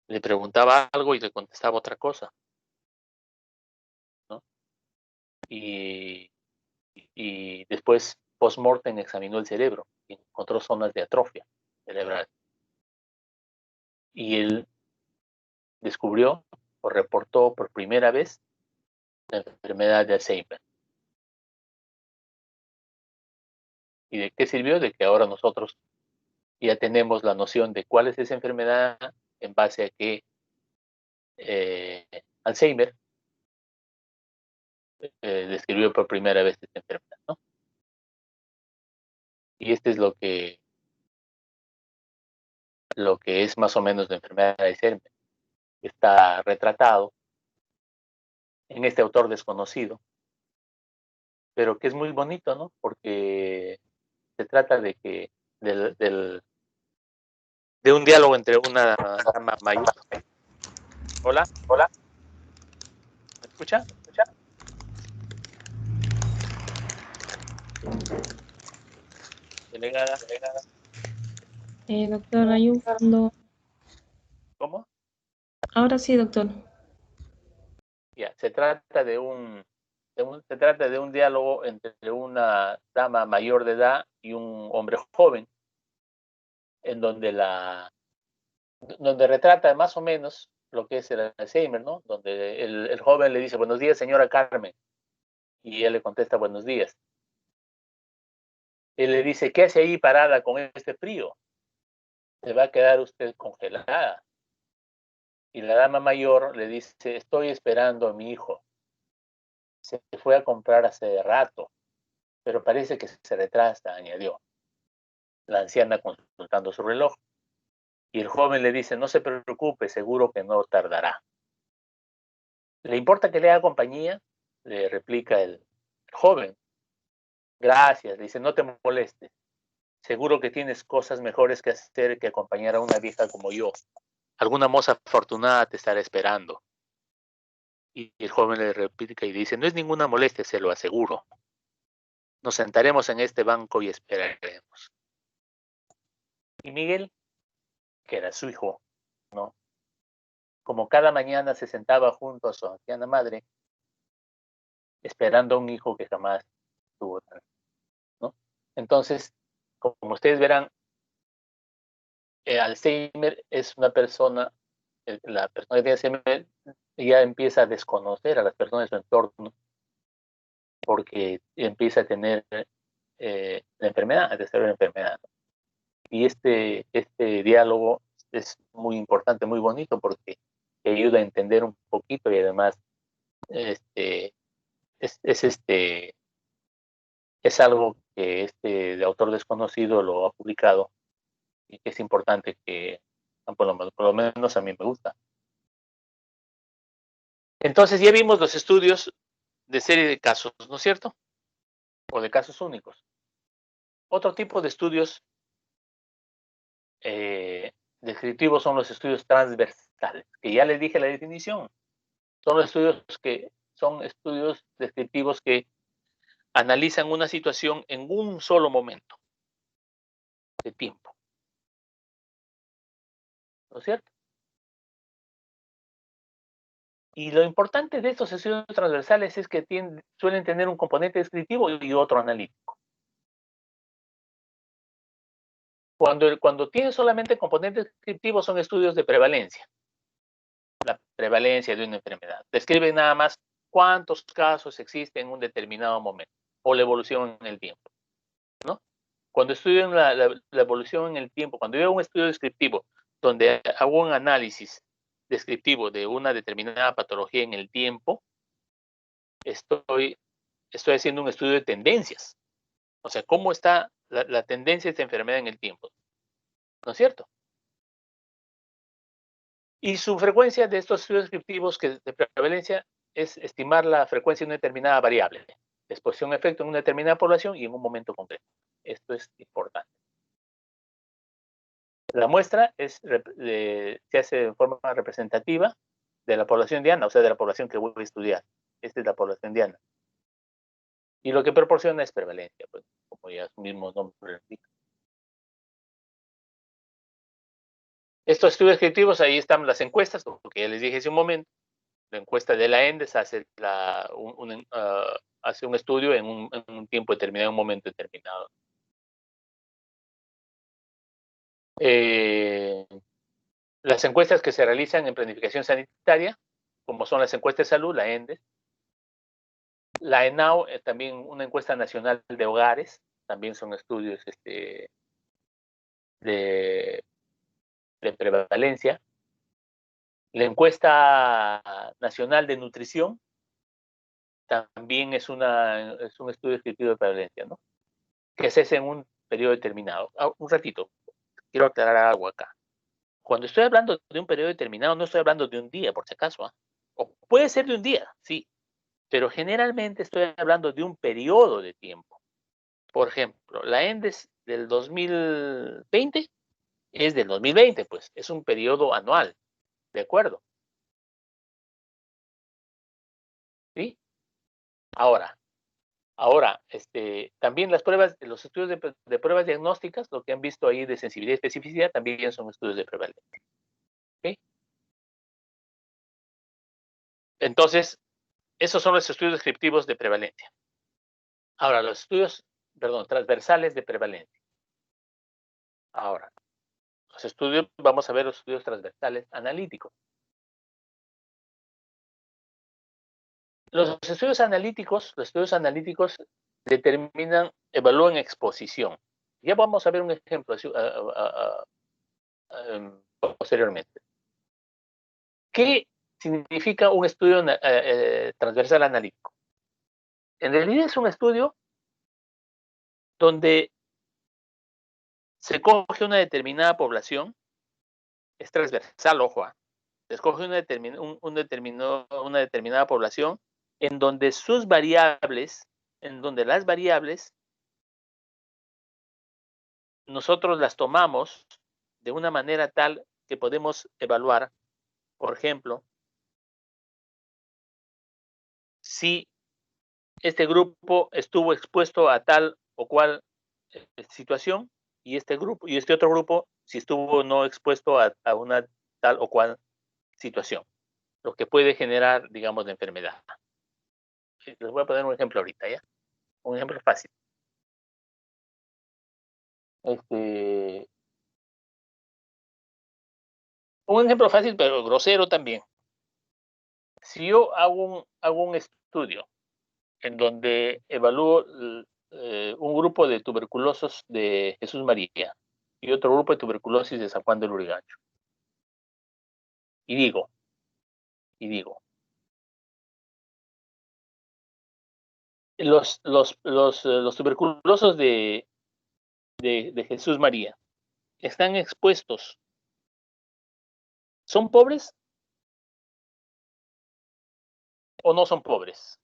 Le preguntaba algo y le contestaba otra cosa, ¿no? Y, y después, post-mortem, examinó el cerebro y encontró zonas de atrofia cerebral. Y él descubrió o reportó por primera vez la enfermedad de Alzheimer. ¿Y de qué sirvió? De que ahora nosotros ya tenemos la noción de cuál es esa enfermedad en base a que Alzheimer describió por primera vez esta enfermedad, ¿no? Y este es lo que es más o menos la enfermedad de Alzheimer. Está retratado en este autor desconocido, pero que es muy bonito, ¿no? Porque se trata de que de un diálogo entre una dama mayor. Hola, hola, ¿me escucha? ¿Me escucha? Delegada, Doctor, hay un fondo. ¿cómo? Ahora sí, doctor. Ya, se trata se trata de un diálogo entre una dama mayor de edad y un hombre joven, en donde retrata más o menos lo que es el Alzheimer, ¿no? Donde el joven le dice, buenos días, señora Carmen, y él le contesta, buenos días. Él le dice, ¿qué hace ahí parada con este frío? Se va a quedar usted congelada. Y la dama mayor le dice, estoy esperando a mi hijo. Se fue a comprar hace rato, pero parece que se retrasa, añadió. La anciana consultando su reloj. Y el joven le dice, no se preocupe, seguro que no tardará. ¿Le importa que le haga compañía? Le replica el joven. Gracias, le dice, no te molestes. Seguro que tienes cosas mejores que hacer que acompañar a una vieja como yo. Alguna moza afortunada te estará esperando. Y el joven le replica y dice, no es ninguna molestia, se lo aseguro. Nos sentaremos en este banco y esperaremos. Y Miguel, que era su hijo, ¿no? Como cada mañana se sentaba junto a su anciana madre, esperando a un hijo que jamás tuvo, ¿no? Entonces, como ustedes verán, Alzheimer es una persona, la persona que tiene Alzheimer ya empieza a desconocer a las personas de su entorno porque empieza a tener la enfermedad, a desarrollar la enfermedad. Y este diálogo es muy importante, muy bonito, porque te ayuda a entender un poquito y además este, es algo que de autor desconocido lo ha publicado y que es importante que, por lo menos a mí me gusta. Entonces ya vimos los estudios de serie de casos, ¿no es cierto? O de casos únicos. Otro tipo de estudios descriptivos son los estudios transversales, que ya les dije la definición. Son estudios descriptivos que analizan una situación en un solo momento de tiempo. ¿no es cierto? Y lo importante de estos estudios transversales es que suelen tener un componente descriptivo y otro analítico. Cuando tienen solamente componentes descriptivos son estudios de prevalencia. La prevalencia de una enfermedad. Describen nada más cuántos casos existen en un determinado momento o la evolución en el tiempo, ¿no? Cuando estudian la evolución en el tiempo, cuando yo hago un estudio descriptivo donde hago un análisis descriptivo de una determinada patología en el tiempo, estoy haciendo un estudio de tendencias. O sea, cómo está la tendencia de esta enfermedad en el tiempo, ¿no es cierto? Y su frecuencia de estos estudios descriptivos de prevalencia es estimar la frecuencia de una determinada variable, de exposición a efecto en una determinada población y en un momento concreto. Esto es importante. La muestra se hace de forma representativa de la población diana, o sea, de la población que voy a estudiar. Esta es la población diana. Y lo que proporciona es prevalencia, pues, como ya su mismo nombre lo indica. Estos estudios descriptivos, ahí están las encuestas, porque ya les dije hace un momento. La encuesta de la ENDES hace, hace un estudio en un tiempo determinado, en un momento determinado. Las encuestas que se realizan en planificación sanitaria, como son las encuestas de salud, la ENDES, la ENAO, también una encuesta nacional de hogares, también son estudios de prevalencia. La encuesta nacional de nutrición también es un estudio descriptivo de prevalencia, ¿no? Que se hace en un periodo determinado. Un ratito, quiero aclarar algo acá. Cuando estoy hablando de un periodo determinado, no estoy hablando de un día, por si acaso. O puede ser de un día, sí, pero generalmente estoy hablando de un periodo de tiempo. Por ejemplo, la ENDES del 2020 es del 2020, pues, es un periodo anual, ¿de acuerdo? ¿Sí? Ahora, también las pruebas, los estudios de pruebas diagnósticas, lo que han visto ahí de sensibilidad y especificidad, también son estudios de prevalencia. ¿Okay? Entonces, esos son los estudios descriptivos de prevalencia. Ahora, los estudios, transversales de prevalencia. Ahora, vamos a ver los estudios transversales analíticos. Los estudios analíticos evalúan exposición. Ya vamos a ver un ejemplo posteriormente. ¿Qué significa un estudio transversal analítico? En realidad es un estudio donde se coge una determinada población, es transversal, ojo, se escoge una determinada población en donde las variables nosotros las tomamos de una manera tal que podemos evaluar, por ejemplo, si este grupo estuvo expuesto a tal o cual situación y este otro grupo si estuvo no expuesto a una tal o cual situación, lo que puede generar, digamos, la enfermedad. Les voy a poner un ejemplo ahorita, ¿ya? Un ejemplo fácil. Un ejemplo fácil, pero grosero también. Si yo hago un estudio en donde evalúo un grupo de tuberculosos de Jesús María y otro grupo de tuberculosis de San Juan del Lurigancho, y digo, los tuberculosos de Jesús María están expuestos, ¿son pobres o no son pobres?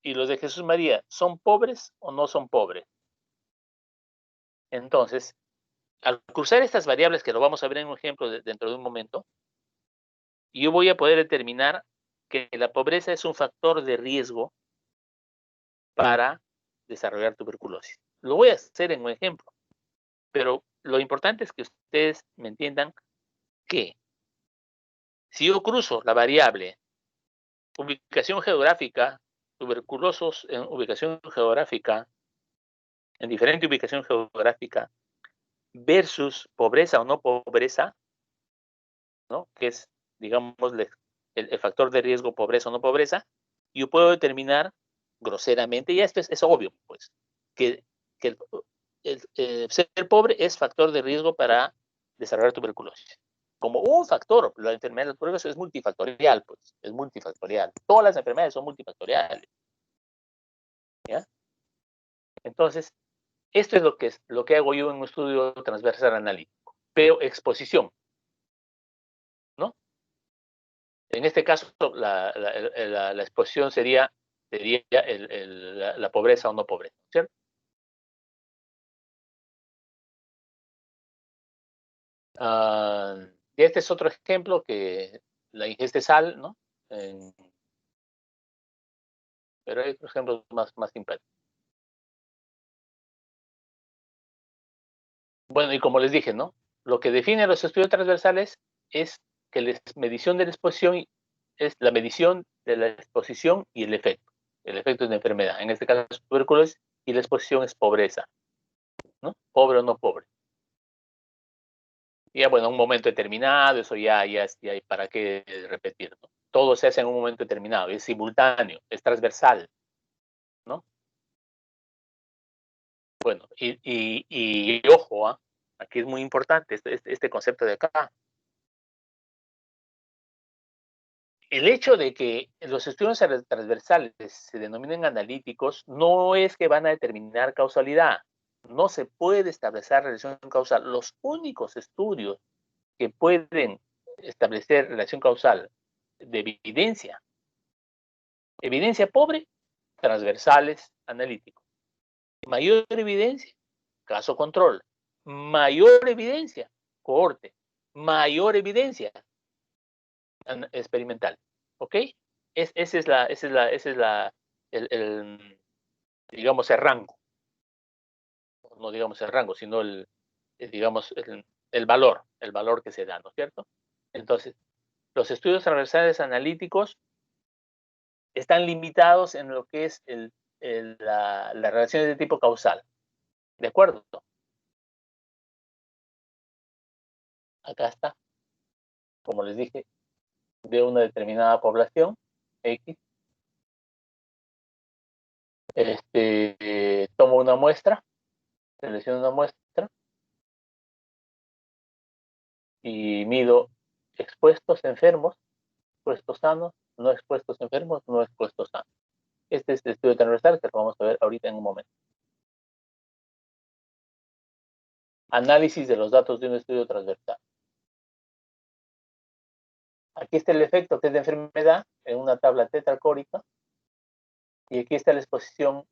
Y los de Jesús María, ¿son pobres o no son pobres? Entonces, al cruzar estas variables, que lo vamos a ver en un ejemplo dentro de un momento, yo voy a poder determinar que la pobreza es un factor de riesgo para desarrollar tuberculosis. Lo voy a hacer en un ejemplo, pero lo importante es que ustedes me entiendan que si yo cruzo la variable ubicación geográfica, tuberculosos en ubicación geográfica, en diferente ubicación geográfica, versus pobreza o no pobreza, ¿no? Que es, digamos, el factor de riesgo pobreza o no pobreza, yo puedo determinar groseramente, y esto es obvio, pues, que ser pobre es factor de riesgo para desarrollar tuberculosis. Como un factor, la enfermedad de la tuberculosis es multifactorial, pues, es multifactorial. Todas las enfermedades son multifactoriales. ¿Ya? Entonces, esto es lo que hago yo en un estudio transversal analítico. Veo exposición, ¿no? En este caso, la exposición sería la pobreza o no pobreza, ¿cierto? Y este es otro ejemplo que la ingesta de sal, ¿no? Pero hay otros ejemplos más simpáticos. Bueno, y como les dije, ¿no? Lo que define los estudios transversales es que la medición de la exposición es la medición de la exposición y el efecto. El efecto es de enfermedad. En este caso es tuberculosis y la exposición es pobreza, ¿no? Pobre o no pobre. Y ya, bueno, en un momento determinado, eso ya para qué repetir, ¿no? Todo se hace en un momento determinado, es simultáneo, es transversal, ¿no? Bueno, y ojo, ¿ah? Aquí es muy importante este concepto de acá. El hecho de que los estudios transversales se denominen analíticos no es que van a determinar causalidad. No se puede establecer relación causal. Los únicos estudios que pueden establecer relación causal de evidencia pobre, transversales, analíticos. Mayor evidencia, caso control. Mayor evidencia, cohorte. Mayor evidencia, experimental. ¿Ok? Ese es digamos, el rango. No digamos el rango, sino digamos, el valor que se da, ¿no es cierto? Entonces, los estudios transversales analíticos están limitados en lo que es las relaciones de tipo causal. ¿De acuerdo? Acá está. Como les dije, de una determinada población, X, tomo una muestra, selecciono una muestra y mido expuestos enfermos, expuestos sanos, no expuestos enfermos, no expuestos sanos. Este es el estudio transversal que lo vamos a ver ahorita en un momento. Análisis de los datos de un estudio transversal. Aquí está el efecto que es de enfermedad en una tabla tetracórica y aquí está la exposición,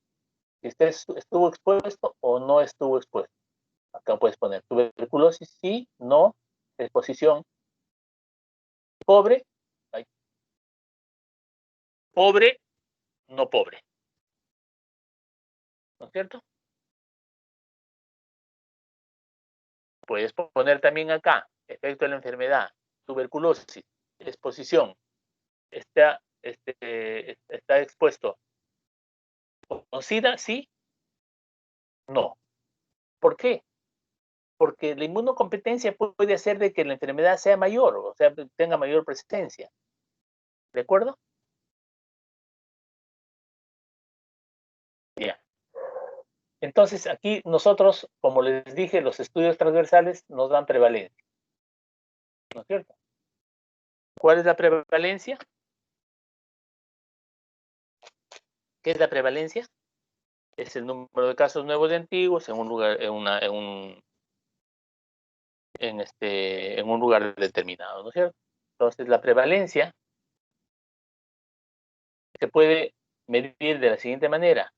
si usted estuvo expuesto o no estuvo expuesto. Acá puedes poner tuberculosis, sí, no, exposición, pobre, pobre, no pobre. ¿No es cierto? Puedes poner también acá, efecto de la enfermedad, tuberculosis, exposición, está expuesto. ¿Con SIDA? Sí, no. ¿Por qué? Porque la inmunocompetencia puede hacer de que la enfermedad sea mayor, o sea, tenga mayor presencia. ¿De acuerdo? Ya. Entonces, aquí nosotros, como les dije, los estudios transversales nos dan prevalencia. ¿No es cierto? ¿Cuál es la prevalencia? ¿Qué es la prevalencia? Es el número de casos nuevos y antiguos en un lugar, en un lugar determinado, ¿no es cierto? Entonces, la prevalencia se puede medir de la siguiente manera.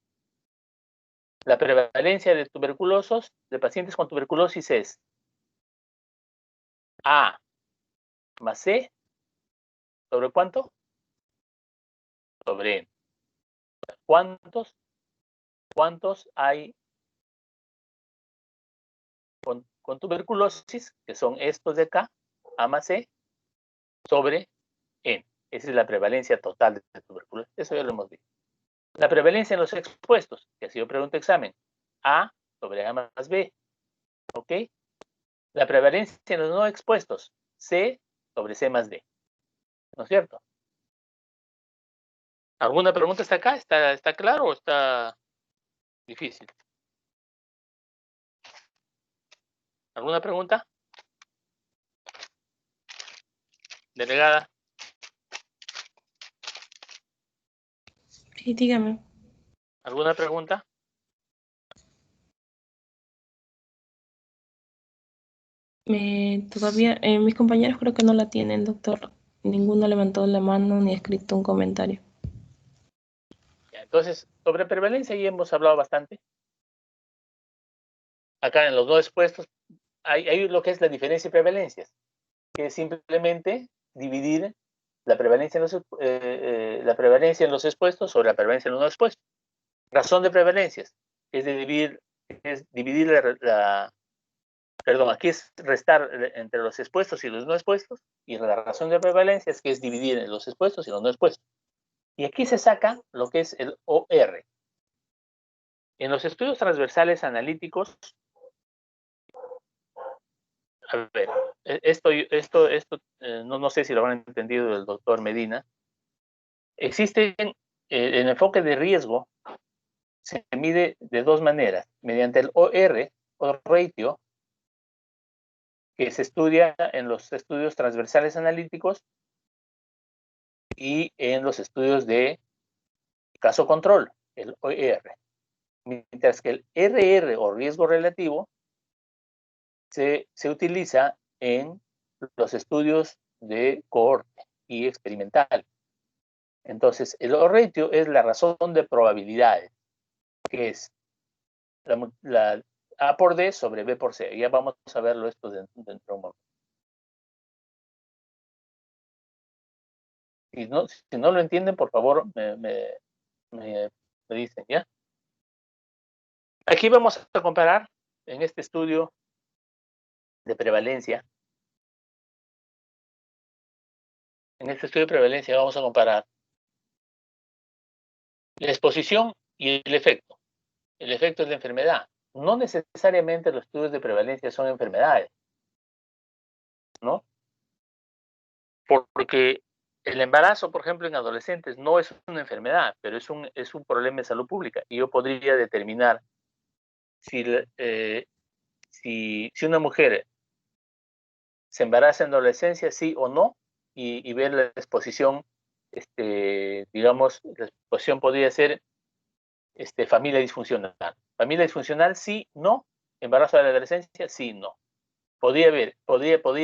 La prevalencia de tuberculosos, de pacientes con tuberculosis es A más C, ¿sobre cuánto? Sobre N. ¿Cuántos hay con tuberculosis, que son estos de acá, A más C sobre N. Esa es la prevalencia total de tuberculosis. Eso ya lo hemos visto. La prevalencia en los expuestos, que ha sido pregunta de examen. A sobre A más B. ¿Ok? La prevalencia en los no expuestos. C sobre C más D. ¿No es cierto? ¿Alguna pregunta hasta acá? ¿Está claro o está difícil? ¿Alguna pregunta? Delegada. Sí, dígame. ¿Alguna pregunta? Todavía, mis compañeros creo que no la tienen, doctor. Ninguno levantó la mano ni ha escrito un comentario. Ya, entonces, sobre prevalencia ya hemos hablado bastante. Acá en los no expuestos hay lo que es la diferencia de prevalencias, que es simplemente dividir la prevalencia en los expuestos sobre la prevalencia en los no expuestos. Razón de prevalencias es dividir perdón, aquí es restar entre los expuestos y los no expuestos, y la razón de prevalencia es que es dividir en los expuestos y los no expuestos. Y aquí se saca lo que es el OR. En los estudios transversales analíticos, a ver, no sé si lo habrán entendido el doctor Medina. Existen, el enfoque de riesgo se mide de dos maneras, mediante el OR, o ratio, que se estudia en los estudios transversales analíticos y en los estudios de caso control, el OR. Mientras que el RR, o riesgo relativo, se utiliza en los estudios de cohorte y experimental. Entonces, el O-ratio es la razón de probabilidades, que es la A por D sobre B por C. Ya vamos a verlo esto dentro de un momento. Si no lo entienden, por favor, me dicen, ¿ya? Aquí vamos a comparar en este estudio de prevalencia. En este estudio de prevalencia vamos a comparar la exposición y el efecto. El efecto es la enfermedad. No necesariamente los estudios de prevalencia son enfermedades, ¿no? Porque el embarazo, por ejemplo, en adolescentes no es una enfermedad, pero es un problema de salud pública. Y yo podría determinar si una mujer se embaraza en adolescencia, sí o no, y ver la exposición, digamos, la exposición podría ser familia disfuncional. Familia disfuncional, sí, no. Embarazo de la adolescencia, sí, no. ¿Podía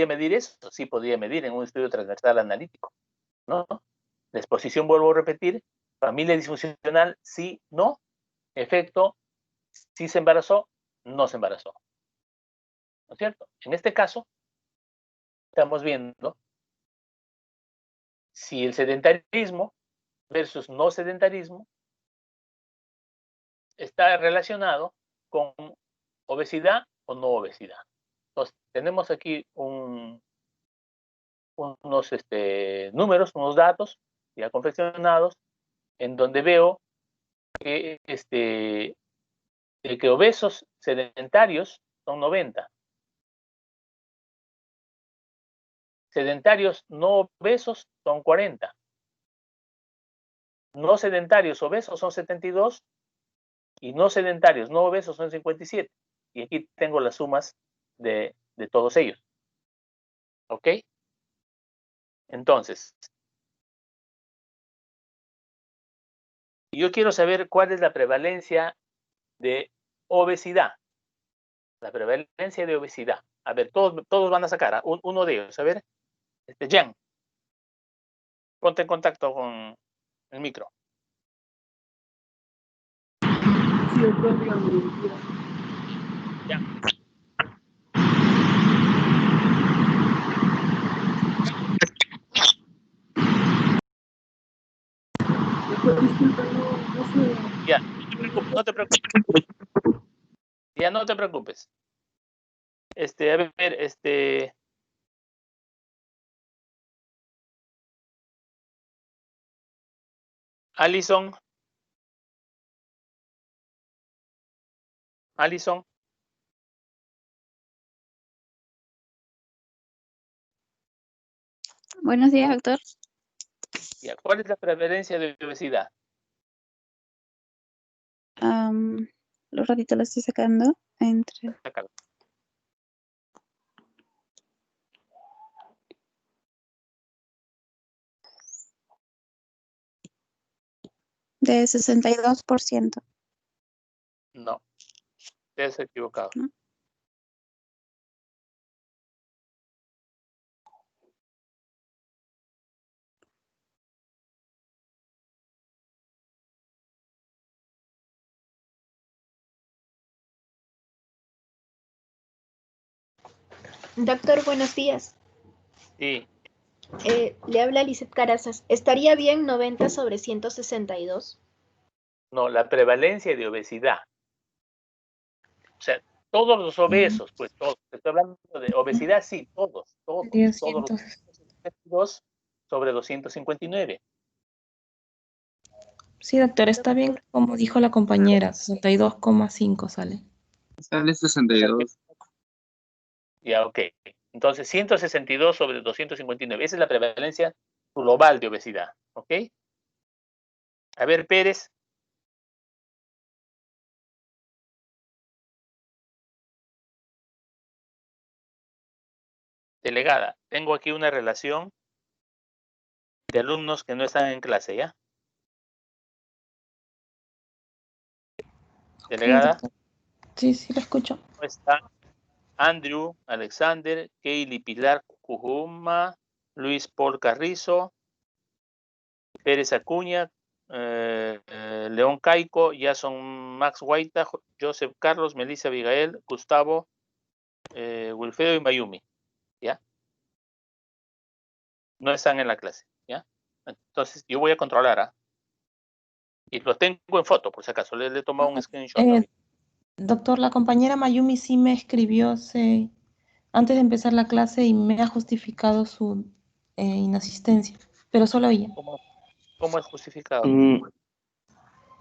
medir eso? Sí, podía medir en un estudio transversal analítico, ¿no? La exposición, vuelvo a repetir, familia disfuncional, sí, no. Efecto, sí se embarazó, no se embarazó. ¿No es cierto? En este caso, estamos viendo si el sedentarismo versus no sedentarismo está relacionado con obesidad o no obesidad. Entonces, tenemos aquí unos números, unos datos ya confeccionados, en donde veo que, que obesos sedentarios son 90. Sedentarios no obesos son 40. No sedentarios obesos son 72 y no sedentarios no obesos son 57. Y aquí tengo las sumas de todos ellos. ¿Ok? Entonces, yo quiero saber cuál es la prevalencia de obesidad. La prevalencia de obesidad. A ver, todos van a sacar uno de ellos. A ver, Jan, ponte en contacto con el micro. Sí, doctor, dígame. Ya. Doctor, disculpe, no sé. Ya, no te preocupes. Ya, no te preocupes. A ver, Alison. Alison. Buenos días, doctor. Ya, ¿cuál es la prevalencia de obesidad? Los ratitos lo estoy sacando entre Sácalo. de 62%. No, te has equivocado. ¿No? Doctor, buenos días. Sí, Le habla Lizeth Carazas. ¿Estaría bien 90 sobre 162? no, la prevalencia de obesidad. O sea, todos los obesos, pues todos. Estoy hablando de obesidad, sí, todos Sería los 162 sobre 259. Sí, doctor, está bien, como dijo la compañera, 62,5 sale. Sale 62. Ya, ok. Entonces, 162 sobre 259. Esa es la prevalencia global de obesidad, ¿ok? A ver, Pérez. Delegada, tengo aquí una relación de alumnos que no están en clase, ¿ya? Delegada, Sí, sí, lo escucho. ¿cómo está? Andrew, Alexander, Kaylee Pilar Cujuma, Luis Paul Carrizo, Pérez Acuña, León Caico, Jason Max Guaita, Joseph Carlos, Melissa Abigail, Gustavo, Wilfredo y Mayumi, ¿ya? No están en la clase, ¿ya? Entonces, yo voy a controlar, ¿ah? Y lo tengo en foto, por si acaso, le he tomado un screenshot ahorita. Doctor, la compañera Mayumi sí me escribió antes de empezar la clase y me ha justificado su inasistencia, pero solo ella. ¿Cómo es justificado?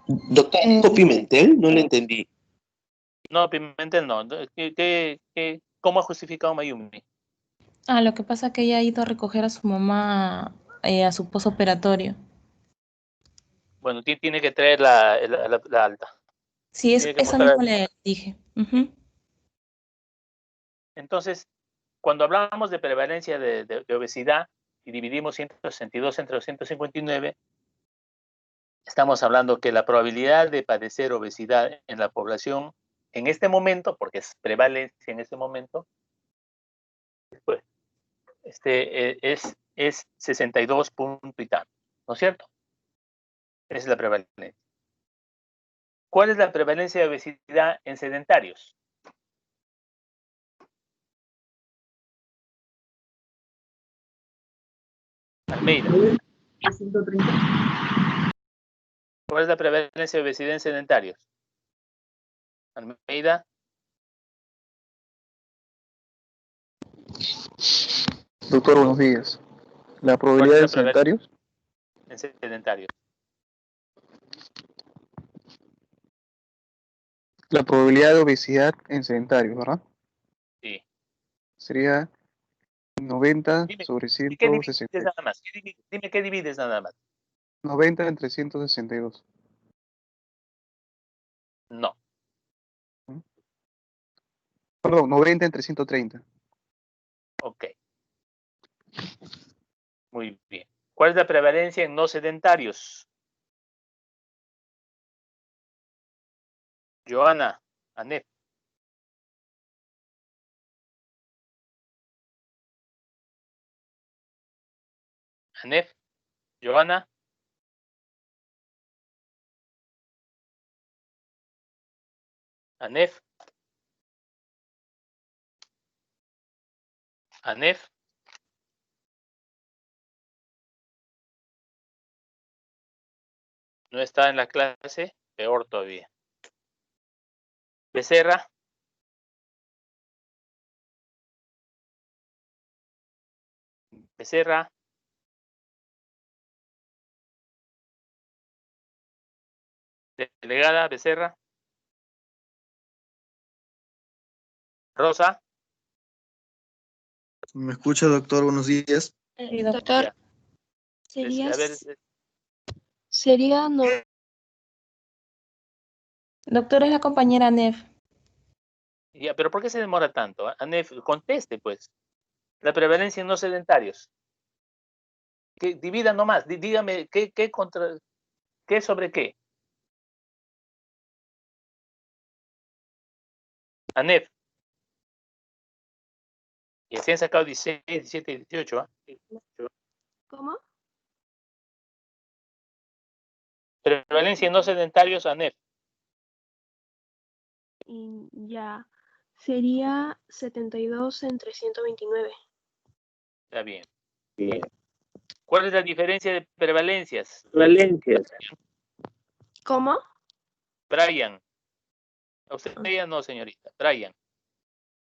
Doctor Pimentel, no le entendí. No, Pimentel no. ¿Cómo ha justificado Mayumi? Lo que pasa es que ella ha ido a recoger a su mamá a su posoperatorio. Bueno, tiene que traer la alta. Sí, Tiene que esa mostrar. misma le dije. Ujú. Entonces, cuando hablamos de prevalencia de obesidad y dividimos 162 entre 259, estamos hablando que la probabilidad de padecer obesidad en la población en este momento, porque es prevalencia en este momento, pues, es 62 punto y tanto, ¿no es cierto? Esa es la prevalencia. ¿Cuál es la prevalencia de obesidad en sedentarios? Almeida. 130. ¿Cuál es la prevalencia de obesidad en sedentarios? Almeida. Doctor, buenos días. La ¿Cuál probabilidad es de la prevalencia sedentarios, en sedentarios? la probabilidad de obesidad en sedentarios, ¿verdad? Sí. Sería 90 Dime, sobre ¿y qué divides 162. nada más? Dime qué divides nada más. 90 entre 162. No. Perdón, 90 entre 130. Ok. Muy bien. ¿Cuál es la prevalencia en no sedentarios? Joana, Anef. Anef, Joana. Anef. Anef. No está en la clase, peor todavía. Becerra. Becerra. Delegada Becerra. Rosa. ¿Me escucha, doctor? Buenos días. Sí, doctor. Doctor, Ya. sería, A ver, sería no, Doctor, es la compañera Nef. ya, pero ¿por qué se demora tanto? Anef, conteste, pues. La prevalencia en no sedentarios. Divida nomás, dígame, ¿qué sobre qué? ANEF. Y así han sacado 16, 17 y 18, ¿ah? ¿cómo? Prevalencia en no sedentarios, ANEF. Y ya, sería 72 entre 129. Está bien. ¿Cuál es la diferencia de prevalencias? ¿Cómo? Brian. A usted ya no, señorita. Brian.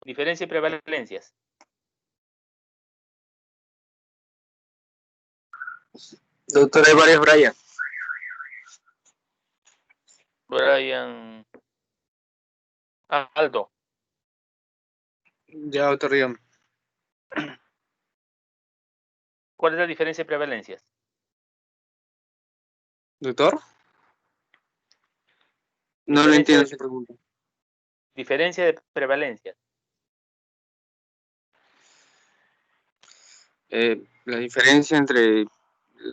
Diferencia de prevalencias. Doctor, hay varios Brian. Brian. Aldo. Ya, doctor, dígame. ¿Cuál es la diferencia de prevalencias? ¿Doctor? No lo Diferencia entiendo de- esa pregunta. Diferencia de prevalencias. La diferencia entre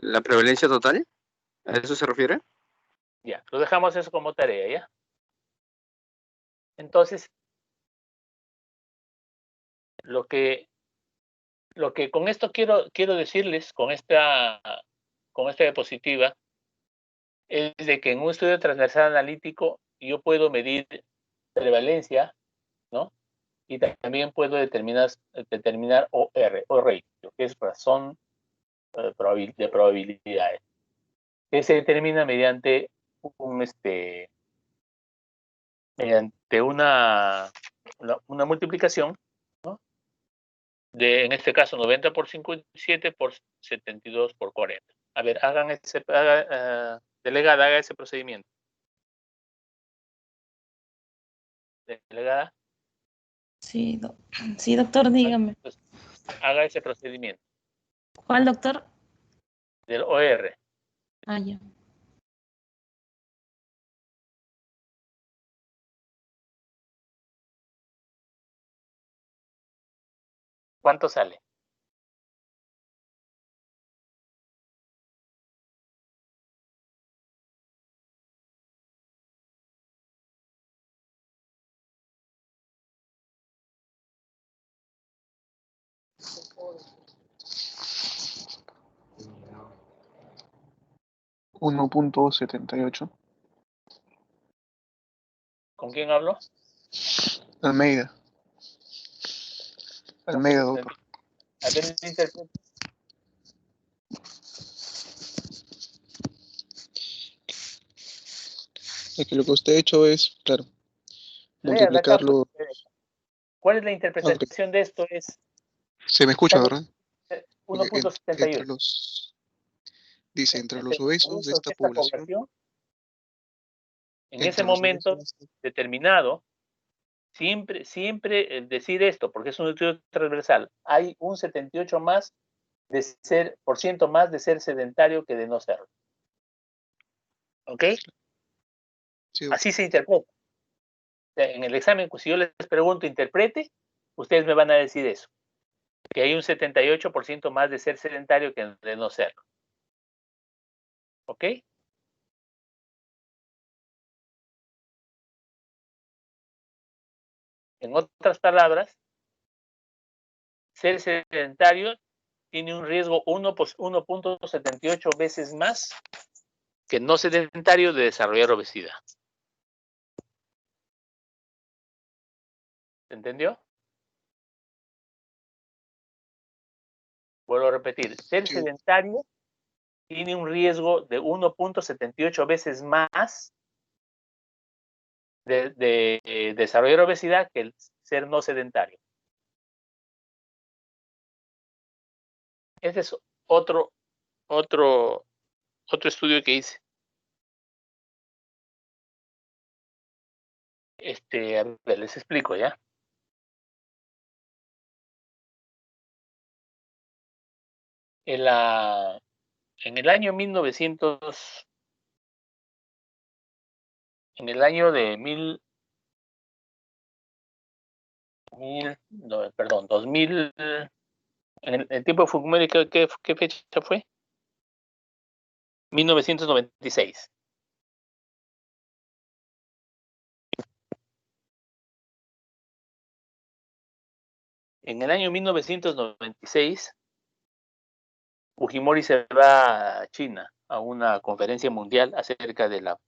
la prevalencia total, ¿a eso se refiere? Ya, lo dejamos eso como tarea, ¿ya? Entonces, lo que con esto quiero decirles, con esta diapositiva, es de que en un estudio transversal analítico yo puedo medir prevalencia, ¿no? Y también puedo determinar OR, o ratio, que es razón de probabilidades, que se determina mediante mediante una multiplicación, ¿no? En este caso 90 por 57 por 72 por 40. A ver, delegada, haga ese procedimiento. Delegada, Sí, sí, doctor, dígame. pues, haga ese procedimiento ¿Cuál, doctor? del OR. Ah, ya. ¿Cuánto sale? $1.78. ¿Con quién hablo? Almeida. Almeida, doctor. A ver, interpreta. Es que lo que usted ha hecho es, claro, Lea de acá, multiplicarlo. ¿cuál es la Ah, ok. interpretación de esto? Es Se me escucha, ¿verdad? Porque entre 1.78. los, dice, entre los Entre obesos de esta esta población, población, en ese entre los momento obesos de esta, determinado, siempre decir esto, porque es un estudio transversal, hay un 78 más por ciento más de ser sedentario que de no serlo. ¿Ok? sí, doctor. Así se interpreta. O sea, en el examen, pues, si yo les pregunto, interprete, ustedes me van a decir eso, que hay un 78% más de ser sedentario que de no serlo. ¿Ok? En otras palabras, ser sedentario tiene un riesgo 1.78 veces más que no sedentario de desarrollar obesidad. ¿Se entendió? Vuelvo a repetir, ser Sí, sedentario tiene un riesgo de 1.78 veces más de desarrollar obesidad que el ser no sedentario. Ese es otro estudio que hice. A ver, les explico ya. En el año 1900, en el año de 2000, en el tiempo de Fujimori, ¿qué fecha fue? 1996. En el año 1996, Fujimori se va a China a una conferencia mundial acerca de la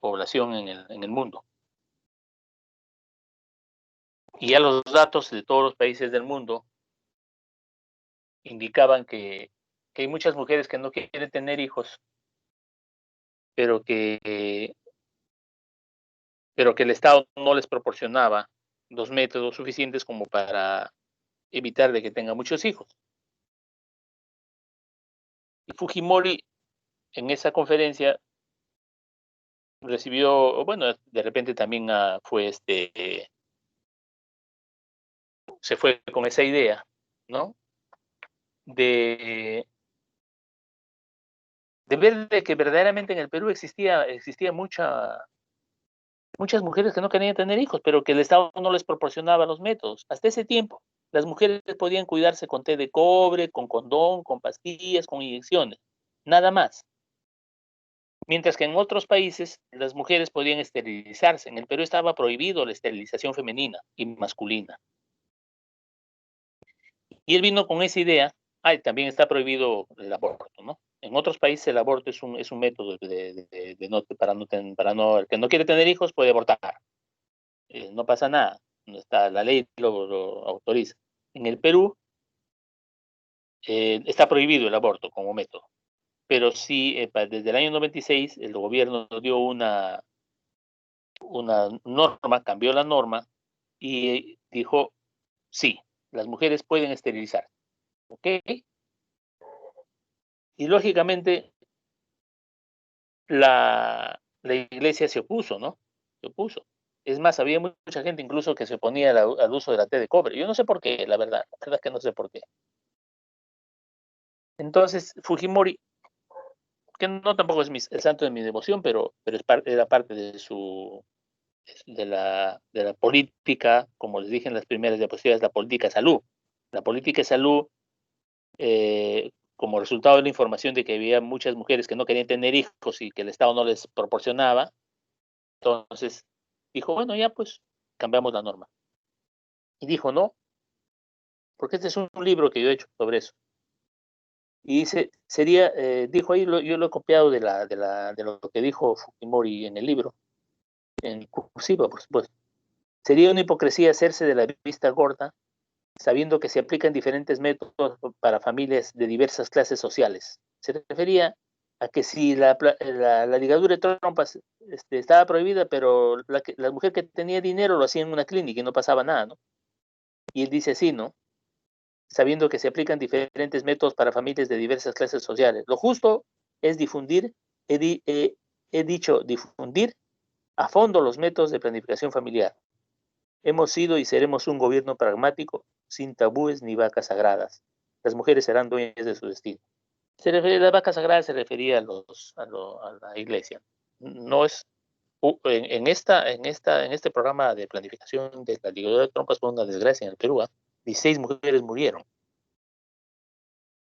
población en el mundo. Y ya los datos de todos los países del mundo indicaban que hay muchas mujeres que no quieren tener hijos, pero que el Estado no les proporcionaba los métodos suficientes como para evitar de que tengan muchos hijos. Y Fujimori en esa conferencia recibió, bueno, de repente también se fue con esa idea, ¿no? De ver de que verdaderamente en el Perú existía muchas mujeres que no querían tener hijos, pero que el Estado no les proporcionaba los métodos. Hasta ese tiempo, las mujeres podían cuidarse con té de cobre, con condón, con pastillas, con inyecciones, nada más. Mientras que en otros países las mujeres podían esterilizarse. En el Perú estaba prohibido la esterilización femenina y masculina. Y él vino con esa idea. También está prohibido el aborto, ¿no? En otros países el aborto es un método el que no quiere tener hijos puede abortar. No pasa nada. La ley lo autoriza. En el Perú está prohibido el aborto como método. Pero sí, desde el año 96 el gobierno dio una norma, cambió la norma y dijo, sí, las mujeres pueden esterilizar. ¿Ok? Y lógicamente la iglesia se opuso, ¿no? Se opuso. Es más, había mucha gente incluso que se oponía al uso de la té de cobre. Yo no sé por qué, la verdad es que no sé por qué. Entonces, Fujimori, que no tampoco es el santo de mi devoción, pero era parte de la política, como les dije en las primeras diapositivas, la política de salud. La política de salud, como resultado de la información de que había muchas mujeres que no querían tener hijos y que el Estado no les proporcionaba, entonces dijo, bueno, ya pues cambiamos la norma. Y dijo, no, porque este es un libro que yo he hecho sobre eso. Y dice, dijo ahí, yo lo he copiado de lo que dijo Fujimori en el libro, en cursiva, por supuesto. Sería una hipocresía hacerse de la vista gorda, sabiendo que se aplican diferentes métodos para familias de diversas clases sociales. Se refería a que si la ligadura de trompas estaba prohibida, pero la mujer que tenía dinero lo hacía en una clínica y no pasaba nada, ¿no? Y él dice así, ¿no? Sabiendo que se aplican diferentes métodos para familias de diversas clases sociales. Lo justo es difundir, he dicho difundir a fondo los métodos de planificación familiar. Hemos sido y seremos un gobierno pragmático, sin tabúes ni vacas sagradas. Las mujeres serán dueñas de su destino. Las vacas sagradas se refería a la iglesia. No es en este programa de planificación de la ligadura de trompas fue una desgracia en el Perú. 16 mujeres murieron.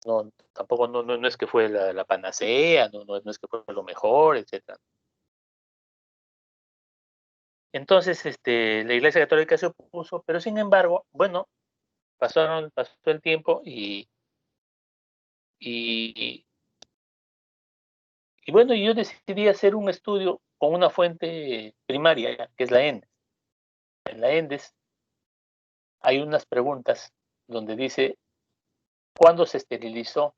No, tampoco no es que fue la panacea, no es que fue lo mejor, etcétera. Entonces, la Iglesia Católica se opuso, pero sin embargo, bueno, pasó el tiempo y bueno, yo decidí hacer un estudio con una fuente primaria, que es la ENDES. En la ENDES hay unas preguntas donde dice, ¿cuándo se esterilizó?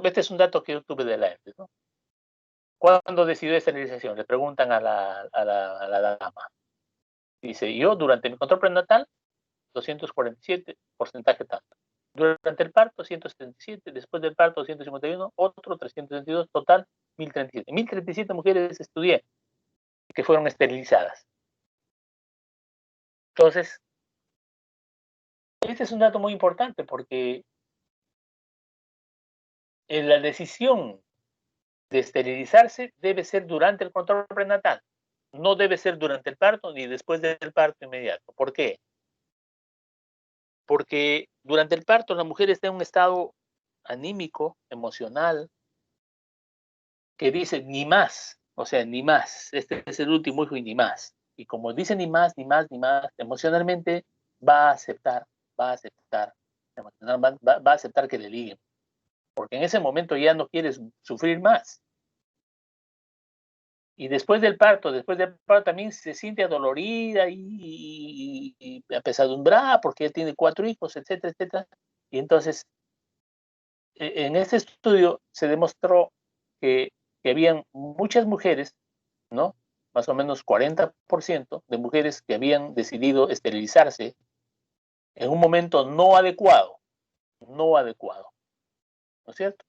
Este es un dato que yo tuve de la ENDES, ¿no? ¿Cuándo decidió esterilización? Le preguntan a la dama. Dice, yo durante mi control prenatal, 247, porcentaje tanto. Durante el parto, 177, después del parto, 151, otro 322, total 1037. 1037 mujeres estudié que fueron esterilizadas. Entonces, este es un dato muy importante porque en la decisión de esterilizarse debe ser durante el control prenatal. No debe ser durante el parto ni después del parto inmediato. ¿Por qué? Porque durante el parto la mujer está en un estado anímico, emocional, que dice ni más, o sea, ni más. Este es el último hijo y ni más. Y como dice ni más, ni más, ni más, emocionalmente va a aceptar, va a aceptar que le liguen. Porque en ese momento ya no quieres sufrir más. Y después del parto también se siente adolorida y apesadumbrada porque tiene 4 hijos, etcétera, etcétera. Y entonces, en este estudio se demostró que habían muchas mujeres, ¿no? Más o menos 40% de mujeres que habían decidido esterilizarse en un momento no adecuado, ¿no es cierto?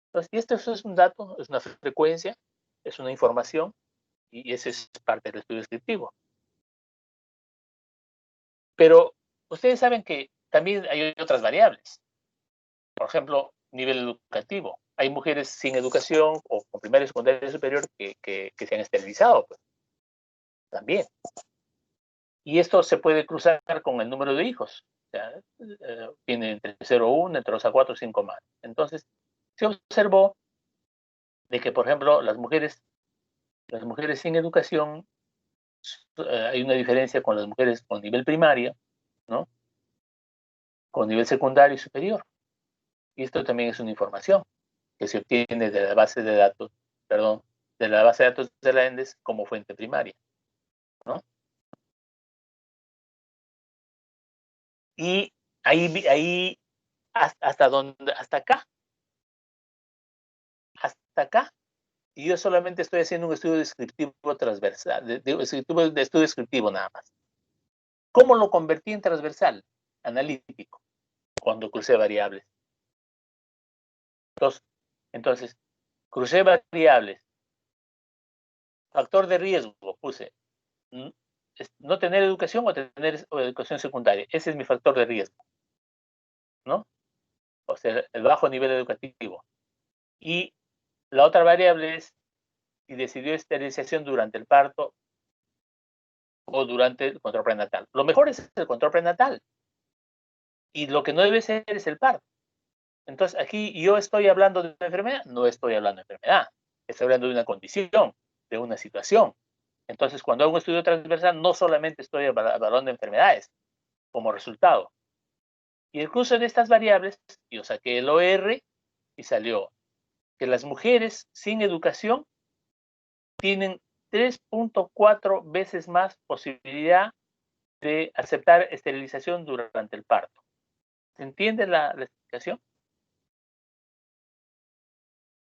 Entonces, y esto es un dato, es una frecuencia, es una información, y ese es parte del estudio descriptivo. Pero ustedes saben que también hay otras variables. Por ejemplo, nivel educativo. Hay mujeres sin educación o con primaria y secundaria superior que se han esterilizado, pues, también. Y esto se puede cruzar con el número de hijos. O sea, tiene entre 0,1, entre 2 a 4, 5 más. Entonces, se observó de que, por ejemplo, las mujeres sin educación, hay una diferencia con las mujeres con nivel primario, ¿no? Con nivel secundario y superior. Y esto también es una información que se obtiene de la base de datos, de la base de datos de la ENDES como fuente primaria, ¿no? Y ahí hasta acá, y yo solamente estoy haciendo un estudio descriptivo transversal, estudio descriptivo nada más. ¿Cómo lo convertí en transversal? Analítico, cuando crucé variables. Entonces, crucé variables. Factor de riesgo, puse no tener educación o tener educación secundaria. Ese es mi factor de riesgo, ¿no? O sea, el bajo nivel educativo. Y la otra variable es si decidió esterilización durante el parto o durante el control prenatal. Lo mejor es el control prenatal. Y lo que no debe ser es el parto. Entonces, aquí yo estoy hablando de una enfermedad, no estoy hablando de enfermedad. Estoy hablando de una condición, de una situación. Entonces, cuando hago un estudio transversal, no solamente estoy evaluando enfermedades como resultado. Y el cruce de estas variables, yo saqué el OR y salió que las mujeres sin educación tienen 3.4 veces más posibilidad de aceptar esterilización durante el parto. ¿Se entiende la explicación?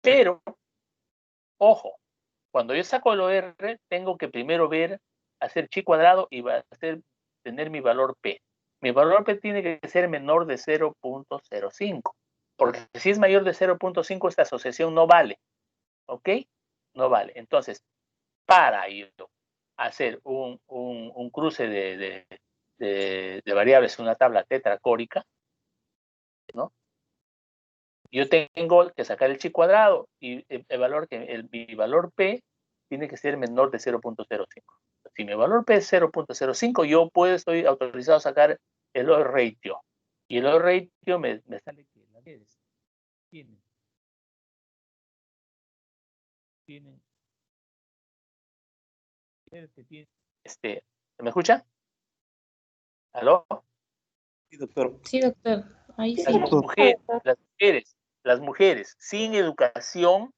Pero, ojo, cuando yo saco el OR, tengo que primero hacer chi cuadrado y tener mi valor P. Mi valor P tiene que ser menor de 0.05, porque si es mayor de 0.5, esta asociación no vale. ¿Ok? No vale. Entonces, para hacer un cruce de variables en una tabla tetracórica, ¿no? Yo tengo que sacar el chi cuadrado y mi valor P tiene que ser menor de 0.05. Si mi valor P es 0.05, yo estoy autorizado a sacar el odds ratio. Y el odds ratio me sale que las mujeres tienen ¿me escucha? ¿Aló? Sí, doctor. Sí, doctor. Ahí sí. Las mujeres sin educación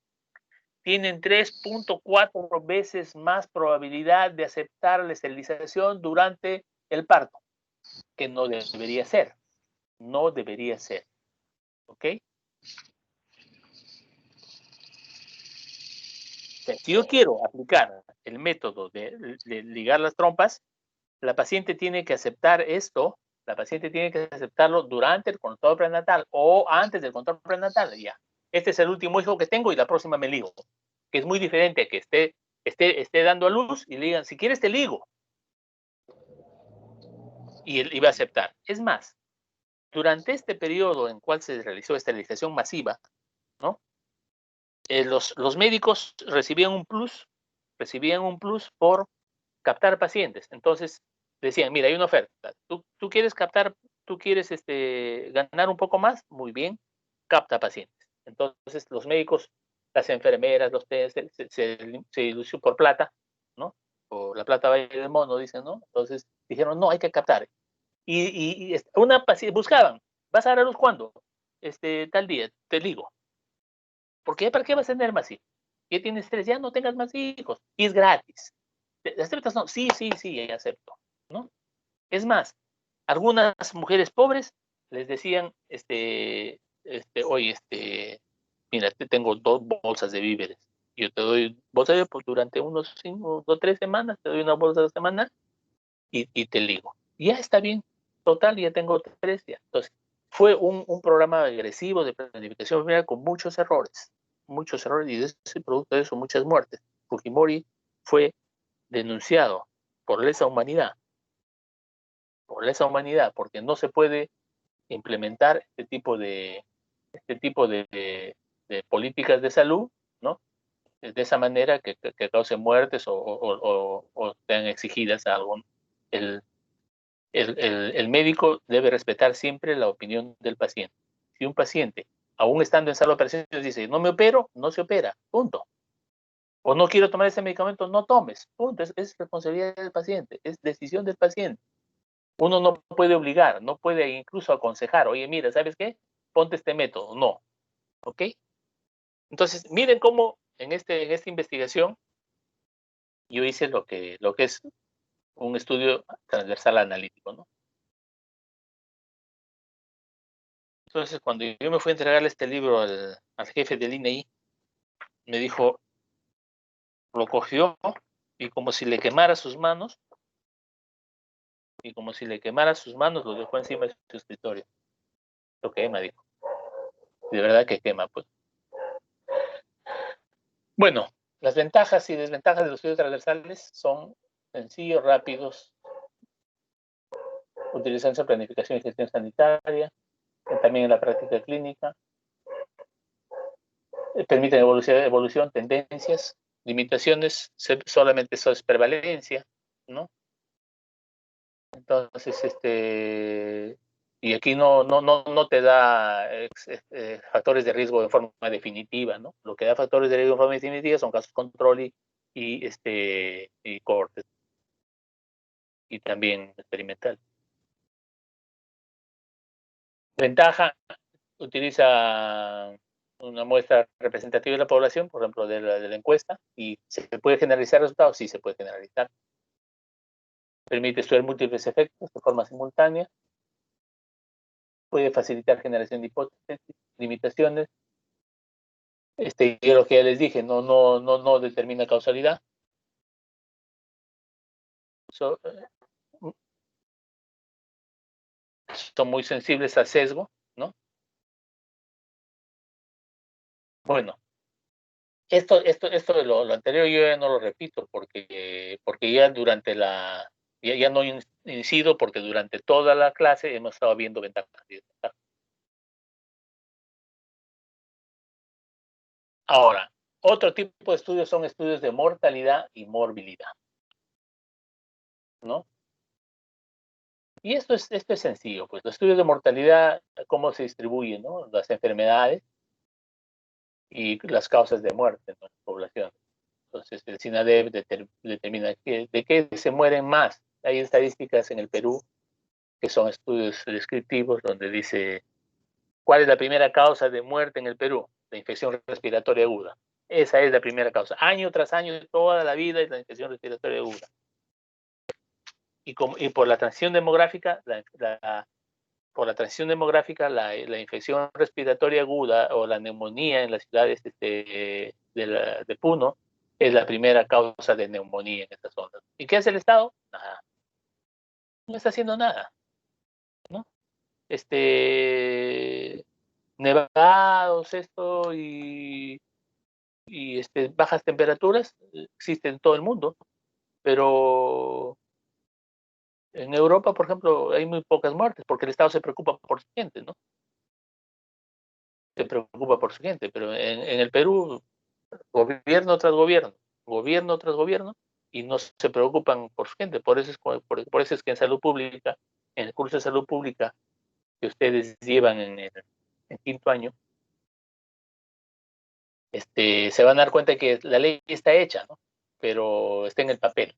tienen 3.4 veces más probabilidad de aceptar la esterilización durante el parto, que no debería ser. No debería ser. ¿Ok? O sea, si yo quiero aplicar el método de ligar las trompas, la paciente tiene que aceptar esto, la paciente tiene que aceptarlo durante el control prenatal o antes del control prenatal. Ya. Este es el último hijo que tengo y la próxima me ligo. Que es muy diferente a que esté dando a luz y le digan, si quieres te ligo. y él iba a aceptar. Es más, durante este periodo en cual se realizó esterilización masiva, ¿no? Los médicos recibían un plus por captar pacientes. Entonces decían, mira, hay una oferta. Tú quieres captar, tú quieres ganar un poco más, muy bien, capta pacientes. Entonces los médicos, las enfermeras, los test, se ilusió por plata, ¿no? Por la plata valle del mono, dicen, ¿no? Entonces dijeron, no, hay que captar. Y una paciente, buscaban, ¿vas a dar a luz cuándo? Tal día, te digo. ¿Por qué? ¿Para qué vas a tener más hijos? ¿Qué tienes tres? Ya no tengas más hijos. Y es gratis. ¿Aceptas? No. Sí, acepto. ¿No? Es más, algunas mujeres pobres les decían, oye, mira, te tengo 2 bolsas de víveres. Yo te doy bolsa de víveres pues, durante unos 5 o 3 semanas, te doy una bolsa de semana y te ligo. Ya está bien. Total, ya tengo 3 ya. Entonces, fue un programa agresivo de planificación familiar con muchos errores y de ese producto de eso muchas muertes. Fujimori fue denunciado por lesa humanidad, porque no se puede implementar este tipo de políticas de salud, ¿no? De esa manera que cause muertes o sean exigidas algo. El médico debe respetar siempre la opinión del paciente. Si un paciente, aún estando en sala de operaciones, dice, no me opero, no se opera, punto. O no quiero tomar ese medicamento, no tomes, punto. Es responsabilidad del paciente, es decisión del paciente. Uno no puede obligar, no puede incluso aconsejar, oye, mira, ¿sabes qué? Ponte este método, no. ¿Ok? Entonces, miren cómo en esta investigación yo hice lo que es un estudio transversal analítico, ¿no? Entonces, cuando yo me fui a entregarle este libro al jefe del INEI, me dijo, lo cogió y como si le quemara sus manos, lo dejó encima de su escritorio. Lo quema, dijo. De verdad que quema, pues. Bueno, las ventajas y desventajas de los estudios transversales son sencillos, rápidos, utilizan su planificación y gestión sanitaria, también en la práctica clínica, permiten evolución, tendencias, limitaciones, solamente eso es prevalencia, ¿no? Entonces, y aquí no te da factores de riesgo de forma definitiva, ¿no? Lo que da factores de riesgo de forma definitiva son casos control y cohortes, y también experimental. Ventaja, utiliza una muestra representativa de la población, por ejemplo, de la encuesta, y ¿se puede generalizar resultados? Sí, se puede generalizar. Permite estudiar múltiples efectos de forma simultánea. Puede facilitar generación de hipótesis, limitaciones. Yo lo que ya les dije, no determina causalidad. Son muy sensibles al sesgo, ¿no? Bueno, esto de lo anterior yo ya no lo repito porque ya durante ya no incido porque durante toda la clase hemos estado viendo ventajas y desventajas. Ahora, otro tipo de estudios son estudios de mortalidad y morbilidad, ¿no? Y esto es sencillo, pues los estudios de mortalidad, cómo se distribuyen, ¿no? Las enfermedades y las causas de muerte en la población. Entonces, el SINADEP determina de qué se mueren más. Hay estadísticas en el Perú que son estudios descriptivos donde dice cuál es la primera causa de muerte en el Perú, la infección respiratoria aguda. Esa es la primera causa. Año tras año, toda la vida es la infección respiratoria aguda. Y por la transición demográfica, la infección respiratoria aguda o la neumonía en las ciudades de Puno es la primera causa de neumonía en estas zonas. ¿Y qué hace el Estado? Nada. No está haciendo nada, ¿no? Nevados, y bajas temperaturas existen en todo el mundo, pero En Europa, por ejemplo, hay muy pocas muertes porque el Estado se preocupa por su gente, ¿no? Se preocupa por su gente, pero en el Perú, gobierno tras gobierno, y no se preocupan por su gente. Por eso es que en salud pública, en el curso de salud pública que ustedes llevan en quinto año, se van a dar cuenta que la ley está hecha, ¿no? Pero está en el papel,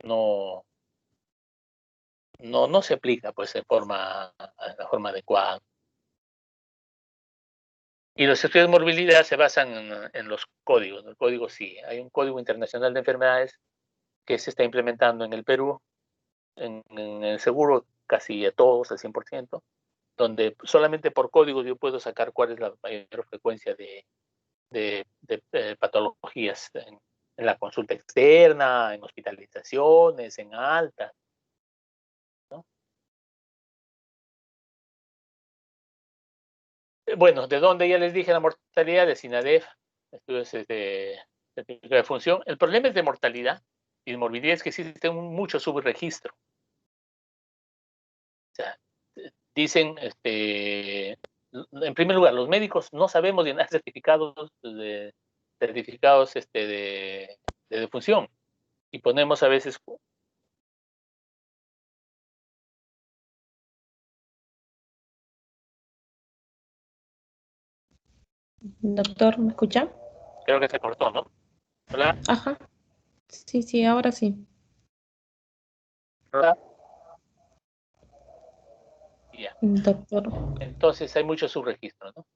No, no se aplica pues de forma adecuada. Y los estudios de morbilidad se basan en los códigos. El código sí, hay un código internacional de enfermedades que se está implementando en el Perú, en el seguro casi a todos, al 100%, donde solamente por códigos yo puedo sacar cuál es la mayor frecuencia de patologías en la consulta externa, en hospitalizaciones, en alta, ¿no? Bueno, ¿de dónde? Ya les dije la mortalidad de SINADEF, estudios de función. El problema es de mortalidad y de morbilidad es que existe mucho subregistro. O sea, dicen, en primer lugar, los médicos no sabemos llenar certificados de defunción y ponemos a veces. Doctor, ¿me escucha? Creo que se cortó, ¿no? Hola. Ajá. Sí, ahora sí. Hola. Ya. Doctor. Entonces hay mucho subregistro, ¿no?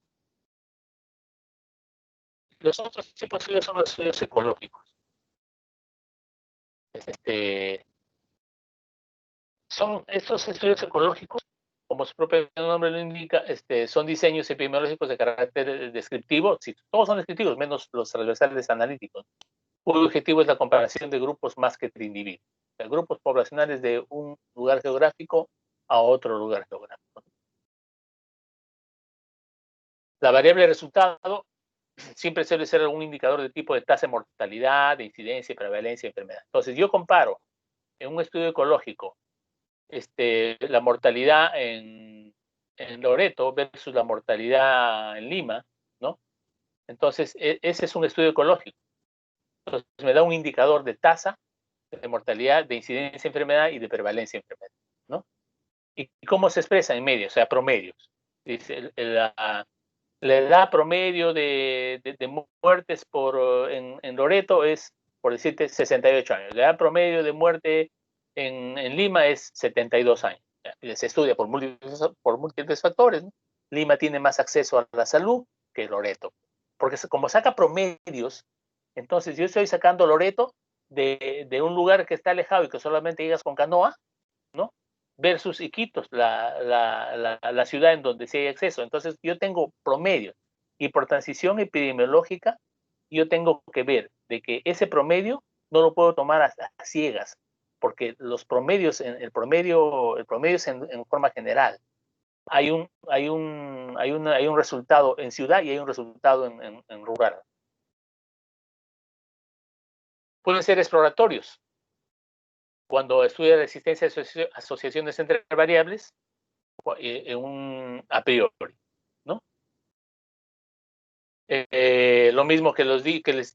Los otros tipos de estudios son los estudios ecológicos. Son estos estudios ecológicos, como su propio nombre lo indica, son diseños epidemiológicos de carácter descriptivo, sí, todos son descriptivos, menos los transversales analíticos, cuyo objetivo es la comparación de grupos más que de individuos, o sea, grupos poblacionales de un lugar geográfico a otro lugar geográfico. La variable resultado siempre suele ser algún indicador de tipo de tasa de mortalidad, de incidencia y prevalencia de enfermedad. Entonces, yo comparo en un estudio ecológico la mortalidad en Loreto versus la mortalidad en Lima, ¿no? Entonces, ese es un estudio ecológico. Entonces, me da un indicador de tasa de mortalidad, de incidencia de enfermedad y de prevalencia de enfermedad, ¿no? ¿Y cómo se expresa en medio? O sea, promedios. Dice, la edad promedio de muertes en Loreto es, por decirte, 68 años. La edad promedio de muerte en Lima es 72 años. Se estudia por múltiples factores, ¿no? Lima tiene más acceso a la salud que Loreto. Porque como saca promedios, entonces yo estoy sacando Loreto de un lugar que está alejado y que solamente llegas con canoa, ¿no? Versus Iquitos, la ciudad en donde sí hay acceso. Entonces, yo tengo promedios y por transición epidemiológica, yo tengo que ver de que ese promedio no lo puedo tomar a ciegas, porque los promedios, el promedio es en forma general. Hay un resultado en ciudad y hay un resultado en rural. Pueden ser exploratorios. Cuando estudia la existencia de asociaciones entre variables, a priori, ¿no? Lo mismo que les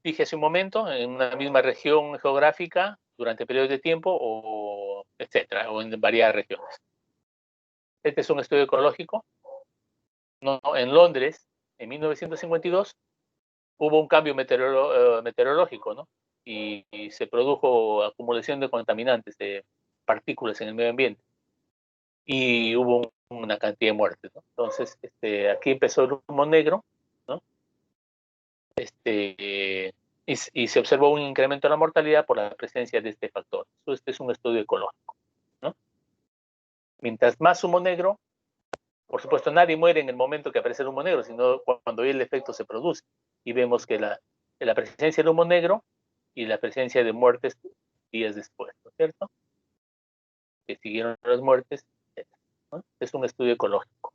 dije hace un momento, en una misma región geográfica, durante periodos de tiempo, o etcétera, o en varias regiones. Este es un estudio ecológico. No, en Londres, en 1952, hubo un cambio meteorológico, ¿no? Y se produjo acumulación de contaminantes, de partículas en el medio ambiente. Y hubo una cantidad de muertes, ¿no? Entonces, aquí empezó el humo negro, ¿no? Y se observó un incremento de la mortalidad por la presencia de este factor. Este es un estudio ecológico, ¿no? Mientras más humo negro, por supuesto, nadie muere en el momento que aparece el humo negro, sino cuando el efecto se produce. Y vemos que la presencia del humo negro y la presencia de muertes días después, ¿no es cierto? Que siguieron las muertes, ¿no? Es un estudio ecológico.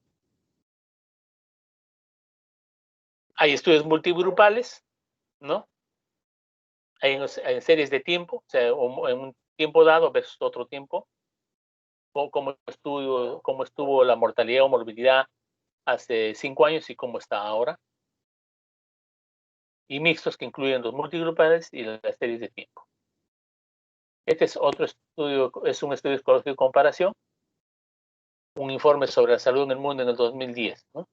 Hay estudios multigrupales, ¿no? Hay en series de tiempo, o sea, en un tiempo dado versus otro tiempo, o cómo estuvo la mortalidad o morbilidad hace 5 años y cómo está ahora, y mixtos que incluyen los multigrupales y las series de tiempo. Este es otro estudio, es un estudio psicológico de comparación, un informe sobre la salud en el mundo en el 2010, ¿no?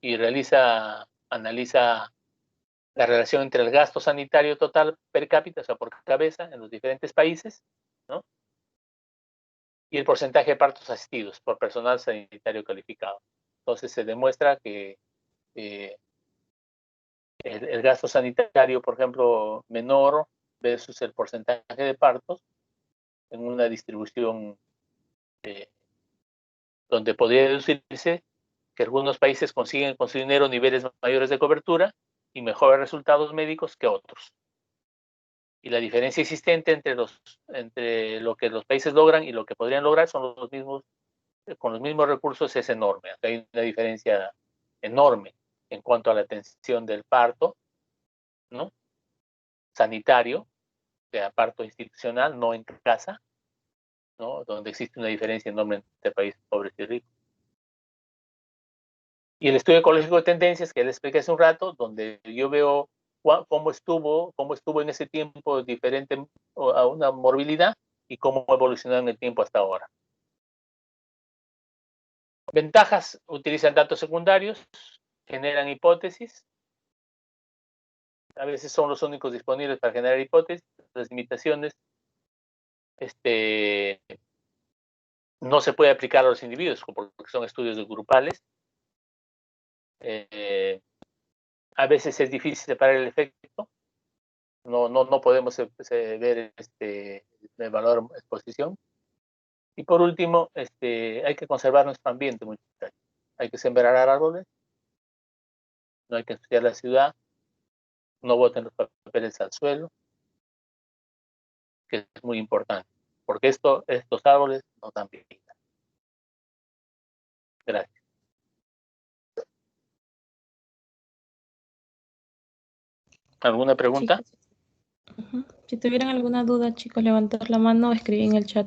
Y analiza la relación entre el gasto sanitario total per cápita, o sea, por cabeza, en los diferentes países, ¿no? Y el porcentaje de partos asistidos por personal sanitario calificado. Entonces se demuestra que el gasto sanitario, por ejemplo, menor versus el porcentaje de partos en una distribución donde podría deducirse que algunos países consiguen con su dinero niveles mayores de cobertura y mejores resultados médicos que otros. Y la diferencia existente entre lo que los países logran y lo que podrían lograr son los mismos, con los mismos recursos es enorme. Hay una diferencia enorme en cuanto a la atención del parto, ¿no? Sanitario, de parto institucional, no en casa, ¿no? Donde existe una diferencia enorme entre países pobres y ricos. Y el estudio ecológico de tendencias que les expliqué hace un rato, donde yo veo cómo estuvo en ese tiempo diferente a una morbilidad y cómo ha evolucionado en el tiempo hasta ahora. Ventajas: utilizan datos secundarios, generan hipótesis, a veces son los únicos disponibles para generar hipótesis. Las limitaciones, no se puede aplicar a los individuos porque son estudios grupales. A veces es difícil separar el efecto. No podemos ver evaluar exposición. Y por último, hay que conservar nuestro ambiente, muchachos. Hay que sembrar árboles, no hay que ensuciar la ciudad, no boten los papeles al suelo, que es muy importante, porque estos árboles no dan vida. Gracias. ¿Alguna pregunta? Chicos, si tuvieran alguna duda, chicos, levantar la mano o escribir en el chat.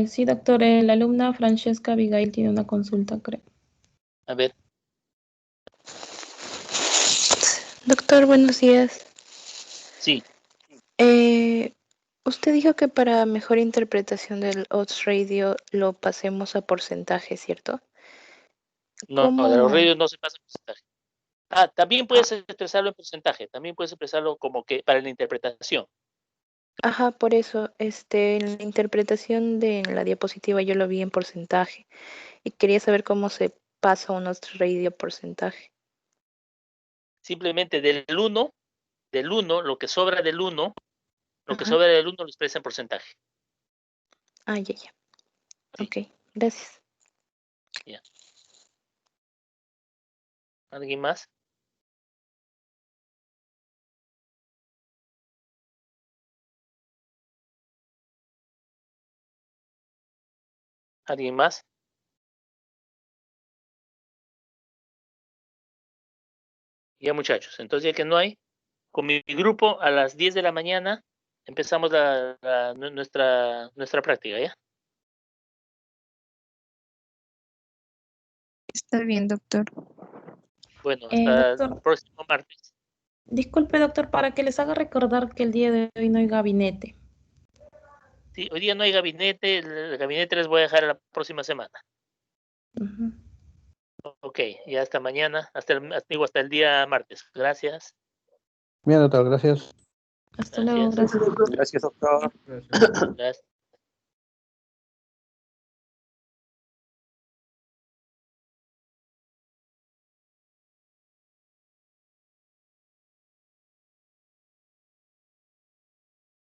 Sí, doctor, la alumna Francesca Abigail tiene una consulta, creo. A ver. Doctor, buenos días. Sí. Usted dijo que para mejor interpretación del odds radio lo pasemos a porcentaje, ¿cierto? No, de los radios no se pasa en porcentaje. También puedes expresarlo en porcentaje, también puedes expresarlo como que para la interpretación. Ajá, por eso, en la interpretación de la diapositiva yo lo vi en porcentaje y quería saber cómo se pasa un odds radio porcentaje. Simplemente del 1, lo que sobra del 1, lo expresa en porcentaje. Ya. Sí. Ok, gracias. Ya. ¿Alguien más? ¿Alguien más? Ya, muchachos, entonces ya que no hay, con mi grupo a las 10 de la mañana empezamos nuestra práctica, ¿ya? Está bien, doctor. Bueno, hasta Doctor, el próximo martes. disculpe, doctor, para que les haga recordar que el día de hoy no hay gabinete. Sí, hoy día no hay gabinete, el gabinete les voy a dejar la próxima semana. Ok, ya hasta mañana, hasta el día martes. Gracias. Bien, doctor, gracias. Hasta luego, gracias. Gracias, doctor. Gracias.